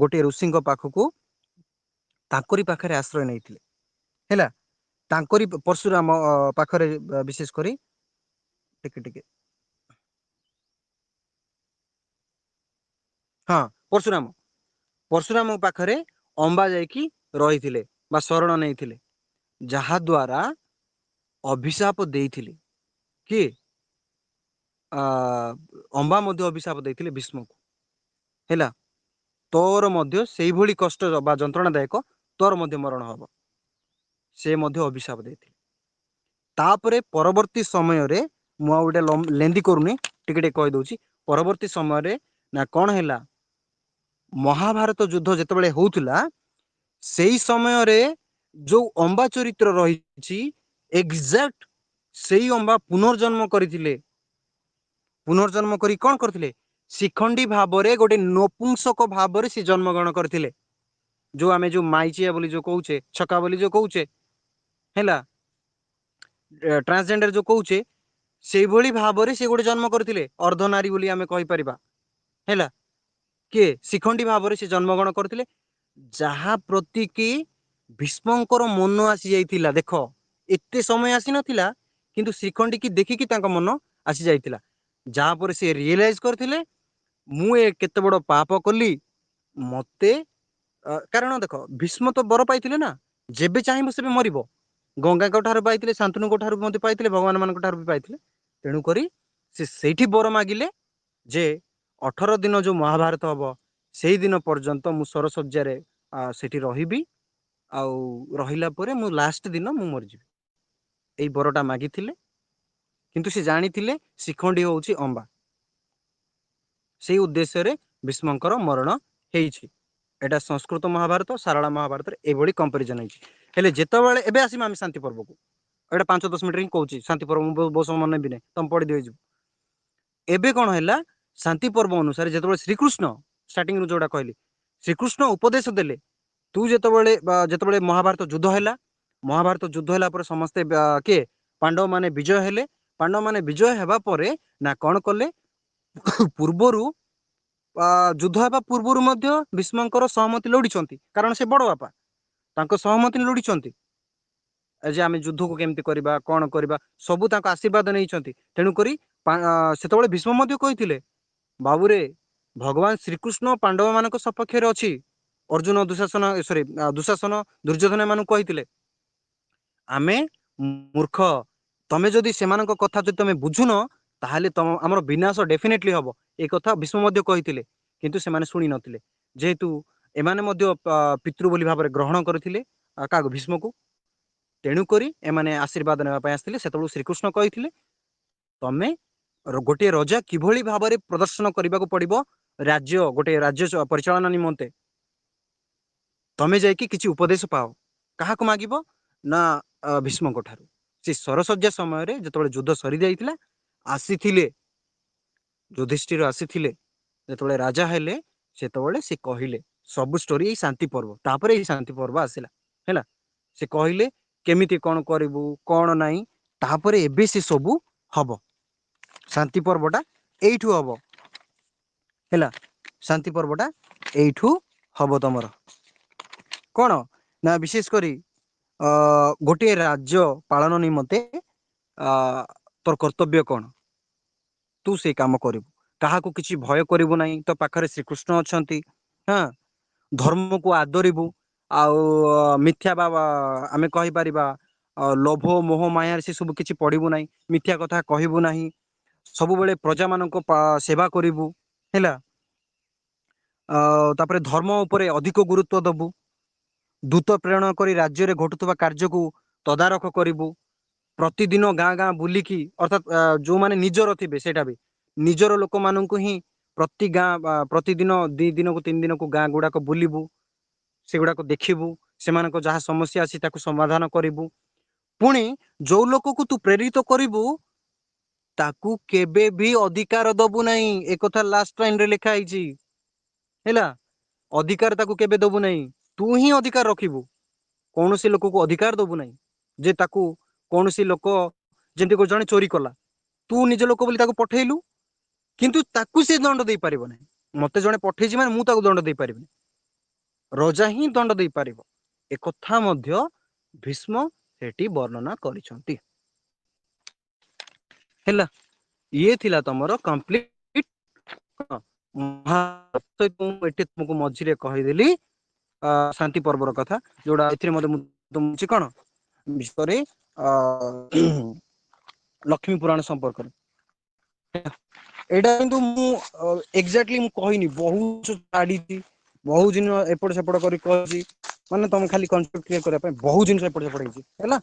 ଗୋଟିଏ ଋଷିଙ୍କ ପାଖକୁ, ତାଙ୍କରି ପାଖରେ ଆଶ୍ରୟ ନେଇଥିଲେ। ହେଲା, ତାଙ୍କରି ପରଶୁରାମ ପାଖରେ ବିଶେଷ କରି ଟିକେ ଟିକେ ହଁ ପରଶୁରାମ ପରଶୁରାମ ପାଖରେ ଅମ୍ବା ଯାଇକି ରହିଥିଲେ ବା ଶରଣ ନେଇଥିଲେ, ଯାହା ଦ୍ୱାରା ଅଭିଶାପ ଦେଇଥିଲେ। କିଏ? ଆ ଅମ୍ବା ମଧ୍ୟ ଅଭିଶାପ ଦେଇଥିଲେ ଭୀଷ୍ମକୁ। ହେଲା, ତୋର ମଧ୍ୟ ସେଇଭଳି କଷ୍ଟ ବା ଯନ୍ତ୍ରଣାଦାୟକ ତୋର ମଧ୍ୟ ମରଣ ହବ, ସେ ମଧ୍ୟ ଅଭିଶାପ ଦେଇଥିଲେ। ତାପରେ ପରବର୍ତ୍ତୀ ସମୟରେ, ମୁଁ ଆଉ ଗୋଟେ ଲେନ୍ଦି କରୁନି, ଟିକେ ଟିକେ କହିଦଉଛି। ପରବର୍ତ୍ତୀ ସମୟରେ ନା କଣ ହେଲା, ମହାଭାରତ ଯୁଦ୍ଧ ଯେତେବେଳେ ହଉଥିଲା, ସେଇ ସମୟରେ ଯୋଉ ଅମ୍ବା ଚରିତ୍ର ରହିଛି, ଏକ୍ଜାକ୍ଟ ସେଇ ଅମ୍ବା ପୁନର୍ଜନ୍ମ କରିଥିଲେ। ପୁନର୍ଜନ୍ମ କରି କଣ କରିଥିଲେ? ଶିଖଣ୍ଡୀ ଭାବରେ, ଗୋଟେ ନପୁଂସକ ଭାବରେ ସେ ଜନ୍ମଗ୍ରହଣ କରିଥିଲେ। ଯୋଉ ଆମେ ଯୋଉ ମାଇଚିଆ ବୋଲି ଯୋଉ କହୁଛେ, ଛକା ବୋଲି ଯୋଉ କହୁଛେ, ହେଲା, ଟ୍ରାନ୍ସଜେଣ୍ଡର ଯୋଉ କହୁଛେ, ସେଇଭଳି ଭାବରେ ସେ ଗୋଟେ ଜନ୍ମ କରିଥିଲେ, ଅର୍ଦ୍ଧନାରୀ ବୋଲି ଆମେ କହିପାରିବା। ହେଲା, କିଏ? ଶିଖଣ୍ଡୀ ଭାବରେ ସେ ଜନ୍ମଗ୍ରହଣ କରିଥିଲେ, ଯାହା ପ୍ରତି କି ଭୀଷ୍ମଙ୍କର ମନ ଆସି ଯାଇଥିଲା। ଦେଖ, ଏତେ ସମୟ ଆସିନଥିଲା, କିନ୍ତୁ ଶିଖଣ୍ଡୀ କି ଦେଖିକି ତାଙ୍କ ମନ ଆସି ଯାଇଥିଲା। ଯାହା ପରେ ସେ ରିଏଲାଇଜ କରିଥିଲେ, ମୁଁ ଏ କେତେ ବଡ ପାପ କଲି। ମତେ କାରଣ ଦେଖ, ଭୀଷ୍ମ ତ ବର ପାଇଥିଲେ ନା, ଯେବେ ଚାହିଁବ ସେବେ ମରିବ। ଗଙ୍ଗାଙ୍କ ଠାରୁ ପାଇଥିଲେ, ଶାନ୍ତନୁଙ୍କ ଠାରୁ ମଧ୍ୟ ପାଇଥିଲେ, ଭଗବାନ ମାନଙ୍କ ଠାରୁ ବି ପାଇଥିଲେ। ତେଣୁକରି ସେ ସେଇଠି ବର ମାଗିଲେ ଯେ 18 ଦିନ ଯୋଉ ମହାଭାରତ ହବ, ସେଇ ଦିନ ପର୍ଯ୍ୟନ୍ତ ମୁଁ ସରଶଯ୍ୟାରେ ସେଠି ରହିବି, ଆଉ ରହିଲା ପରେ ମୁଁ ଲାଷ୍ଟ ଦିନ ମୁଁ ମରିଯିବି। ଏଇ ବରଟା ମାଗିଥିଲେ, କିନ୍ତୁ ସେ ଜାଣିଥିଲେ ଶିଖଣ୍ଡୀ ହଉଛି ଅମ୍ବା। ସେଇ ଉଦ୍ଦେଶ୍ୟରେ ଭୀଷ୍ମଙ୍କର ମରଣ ହେଇଛି। ଏଇଟା ସଂସ୍କୃତ ମହାଭାରତ, ସାରଳା ମହାଭାରତରେ ଏଇଭଳି କମ୍ପାରିଜନ ହେଇଛି। ହେଲେ ଯେତେବେଳେ ଏବେ ଆସିବା ଆମେ ଶାନ୍ତି ପର୍ବକୁ, ଏଇଟା 5-10 ମିନିଟ୍ ହିଁ କହୁଛି। ଶାନ୍ତି ପର୍ବ ମୁଁ ବହୁତ ସମୟ ନେବି ନାହିଁ, ତମେ ପଢିଦିଅ ହେଇଯିବ। ଏବେ କଣ ହେଲା, ଶାନ୍ତି ପର୍ବ ଅନୁସାରେ ଯେତେବେଳେ ଶ୍ରୀକୃଷ୍ଣ, ଷ୍ଟାର୍ଟିଂରୁ ଯୋଉଟା କହିଲି, ଶ୍ରୀକୃଷ୍ଣ ଉପଦେଶ ଦେଲେ, ତୁ ଯେତେବେଳେ ମହାଭାରତ ଯୁଦ୍ଧ ହେଲା, ମହାଭାରତ ଯୁଦ୍ଧ ହେଲା ପରେ ସମସ୍ତେ କିଏ? ପାଣ୍ଡବ ମାନେ ବିଜୟ ହେଲେ। ପାଣ୍ଡବ ମାନେ ବିଜୟ ହେବା ପରେ ନା କଣ କଲେ, ପୂର୍ବରୁ ଯୁଦ୍ଧ ହେବା ପୂର୍ବରୁ ମଧ୍ୟ ଭୀଷ୍ମଙ୍କର ସହମତି ଲୋଡ଼ିଛନ୍ତି, କାରଣ ସେ ବଡ ବାପା, ତାଙ୍କ ସହମତି ଲୋଡ଼ିଛନ୍ତି ଯେ ଆମେ ଯୁଦ୍ଧକୁ କେମିତି କରିବା, କଣ କରିବା, ସବୁ ତାଙ୍କ ଆଶୀର୍ବାଦ ନେଇଛନ୍ତି। ତେଣୁକରି ସେତେବେଳେ ଭୀଷ୍ମ ମଧ୍ୟ କହିଥିଲେ, ବାବୁରେ, ଭଗବାନ ଶ୍ରୀକୃଷ୍ଣ ପାଣ୍ଡବ ମାନଙ୍କ ସପକ୍ଷରେ ଅଛି। ଅର୍ଜୁନ, ଦୁଶାସନ, ଦୁର୍ଯ୍ୟୋଧନ ଏମାନଙ୍କୁ କହିଥିଲେ, ଆମେ ମୂର୍ଖ, ତମେ ଯଦି ସେମାନଙ୍କ କଥା ଯଦି ତମେ ବୁଝୁନ, ତାହେଲେ ଆମର ବିନାଶ ଡେଫିନେଟଲି ହବ। ଏ କଥା ଭୀଷ୍ମ ମଧ୍ୟ କହିଥିଲେ, କିନ୍ତୁ ସେମାନେ ଶୁଣି ନଥିଲେ। ଯେହେତୁ ଏମାନେ ମଧ୍ୟ ପିତୃ ବୋଲି ଭାବରେ ଗ୍ରହଣ କରିଥିଲେ କାହାକୁ? ଭୀଷ୍ମକୁ। ତେଣୁକରି ଏମାନେ ଆଶୀର୍ବାଦ ନେବା ପାଇଁ ଆସିଥିଲେ। ସେତେବେଳକୁ ଶ୍ରୀକୃଷ୍ଣ କହିଥିଲେ, ତମେ ଗୋଟିଏ ରଜା କିଭଳି ଭାବରେ ପ୍ରଦର୍ଶନ କରିବାକୁ ପଡିବ, ଗୋଟେ ରାଜ୍ୟ ପରିଚାଳନା ନିମନ୍ତେ, ତମେ ଯାଇକି କିଛି ଉପଦେଶ ପାଅ। କାହାକୁ ମାଗିବ ନା ଭୀଷ୍ମଙ୍କ ଠାରୁ। ସେ ସରଶଯ୍ୟା ସମୟରେ ଯେତେବେଳେ ଯୁଦ୍ଧ ସରି ଯାଇଥିଲା, ଆସିଥିଲେ, ଯୁଧିଷ୍ଠିର ଆସିଥିଲେ, ଯେତେବେଳେ ରାଜା ହେଲେ, ସେତେବେଳେ ସେ କହିଲେ ସବୁ ଷ୍ଟୋରି ଏଇ ଶାନ୍ତି ପର୍ବ। ତାପରେ ଏଇ ଶାନ୍ତି ପର୍ବ ଆସିଲା। ହେଲା, ସେ କହିଲେ କେମିତି କଣ କରିବୁ, କଣ ନାହିଁ, ତାପରେ ଏବେ ସେ ସବୁ ହବ। ଶାନ୍ତି ପର୍ବଟା ଏଇଠୁ ହବ। ହେଲା, ଶାନ୍ତି ପର୍ବଟା ଏଇଠୁ ହବ। ତମର କଣ ନା, ବିଶେଷ କରି ଗୋଟିଏ ରାଜ୍ୟ ପାଳନ ନିମନ୍ତେ ତୋର କର୍ତ୍ତବ୍ୟ କଣ, ତୁ ସେଇ କାମ କରିବୁ। କାହାକୁ କିଛି ଭୟ କରିବୁ ନାହିଁ, ତୋ ପାଖରେ ଶ୍ରୀକୃଷ୍ଣ ଅଛନ୍ତି। ହଁ, ଧର୍ମକୁ ଆଦରିବୁ। ଆଉ ମିଥ୍ୟା ବା ଆମେ କହିପାରିବା ଲୋଭ, ମୋହ, ମାୟାରେ ସେ ସବୁ କିଛି ପଡିବୁ ନାହିଁ। ମିଥ୍ୟା କଥା କହିବୁ ନାହିଁ। ସବୁବେଳେ ପ୍ରଜା ମାନଙ୍କ ସେବା କରିବୁ। ହେଲା, ତାପରେ ଧର୍ମ ଉପରେ ଅଧିକ ଗୁରୁତ୍ୱ ଦବୁ। ଦୂତ ପ୍ରେରଣ କରି ରାଜ୍ୟରେ ଘଟୁଥିବା କାର୍ଯ୍ୟକୁ ତଦାରଖ କରିବୁ। ପ୍ରତିଦିନ ଗାଁ ଗାଁ ବୁଲିକି, ଅର୍ଥାତ୍ ଯୋଉମାନେ ନିଜର ଥିବେ, ସେଇଟା ବି ନିଜର ଲୋକମାନଙ୍କୁ ହିଁ ପ୍ରତି ଗାଁ ପ୍ରତିଦିନ 2 ଦିନକୁ 3 ଦିନକୁ ଗାଁ ଗୁଡାକ ବୁଲିବୁ। ସେଗୁଡାକ ଦେଖିବୁ, ସେମାନଙ୍କ ଯାହା ସମସ୍ୟା ଅଛି ତାକୁ ସମାଧାନ କରିବୁ। ପୁଣି ଯୋଉ ଲୋକକୁ ତୁ ପ୍ରେରିତ କରିବୁ, ताकू केबे भी अधिकार दबु नहीं ए कथा लास्ट लाइन रे लिखा आइची हैला अधिकार ताकू केबे दबु नहीं तू ही अधिकार रखिबू कौनसी लोक को अधिकार दबु नहीं जे ताकू कौनसी लोक जेंति को जने चोरी कला तू निज लोक बोली ताकू पठेलु किंतु ताकू से दंड दे पारिबो नहीं मते जने पठेजी माने मु ताकू दंड दे पारिबो राजा ही दंड दे पारिबो ए कथा मध्य भीष्म सेठी वर्णना करिसंती हैला ये थिला तमरो कंप्लीट महाभारत एटे तुमको मझिरे कहि देली शांति पर्वर कथा जोड़ा एथिरे मते तुम कौन विषय लक्ष्मी पुराण संपर्क एटा किंतु मु एग्जैक्टली मु कहिनी बहुत छाड़ी बहुत दिन एपट सेपट करी कहछि माने तुम खाली कॉन्सेप्ट क्लियर करबा बहुत दिन एपट सेपट हैछि हैला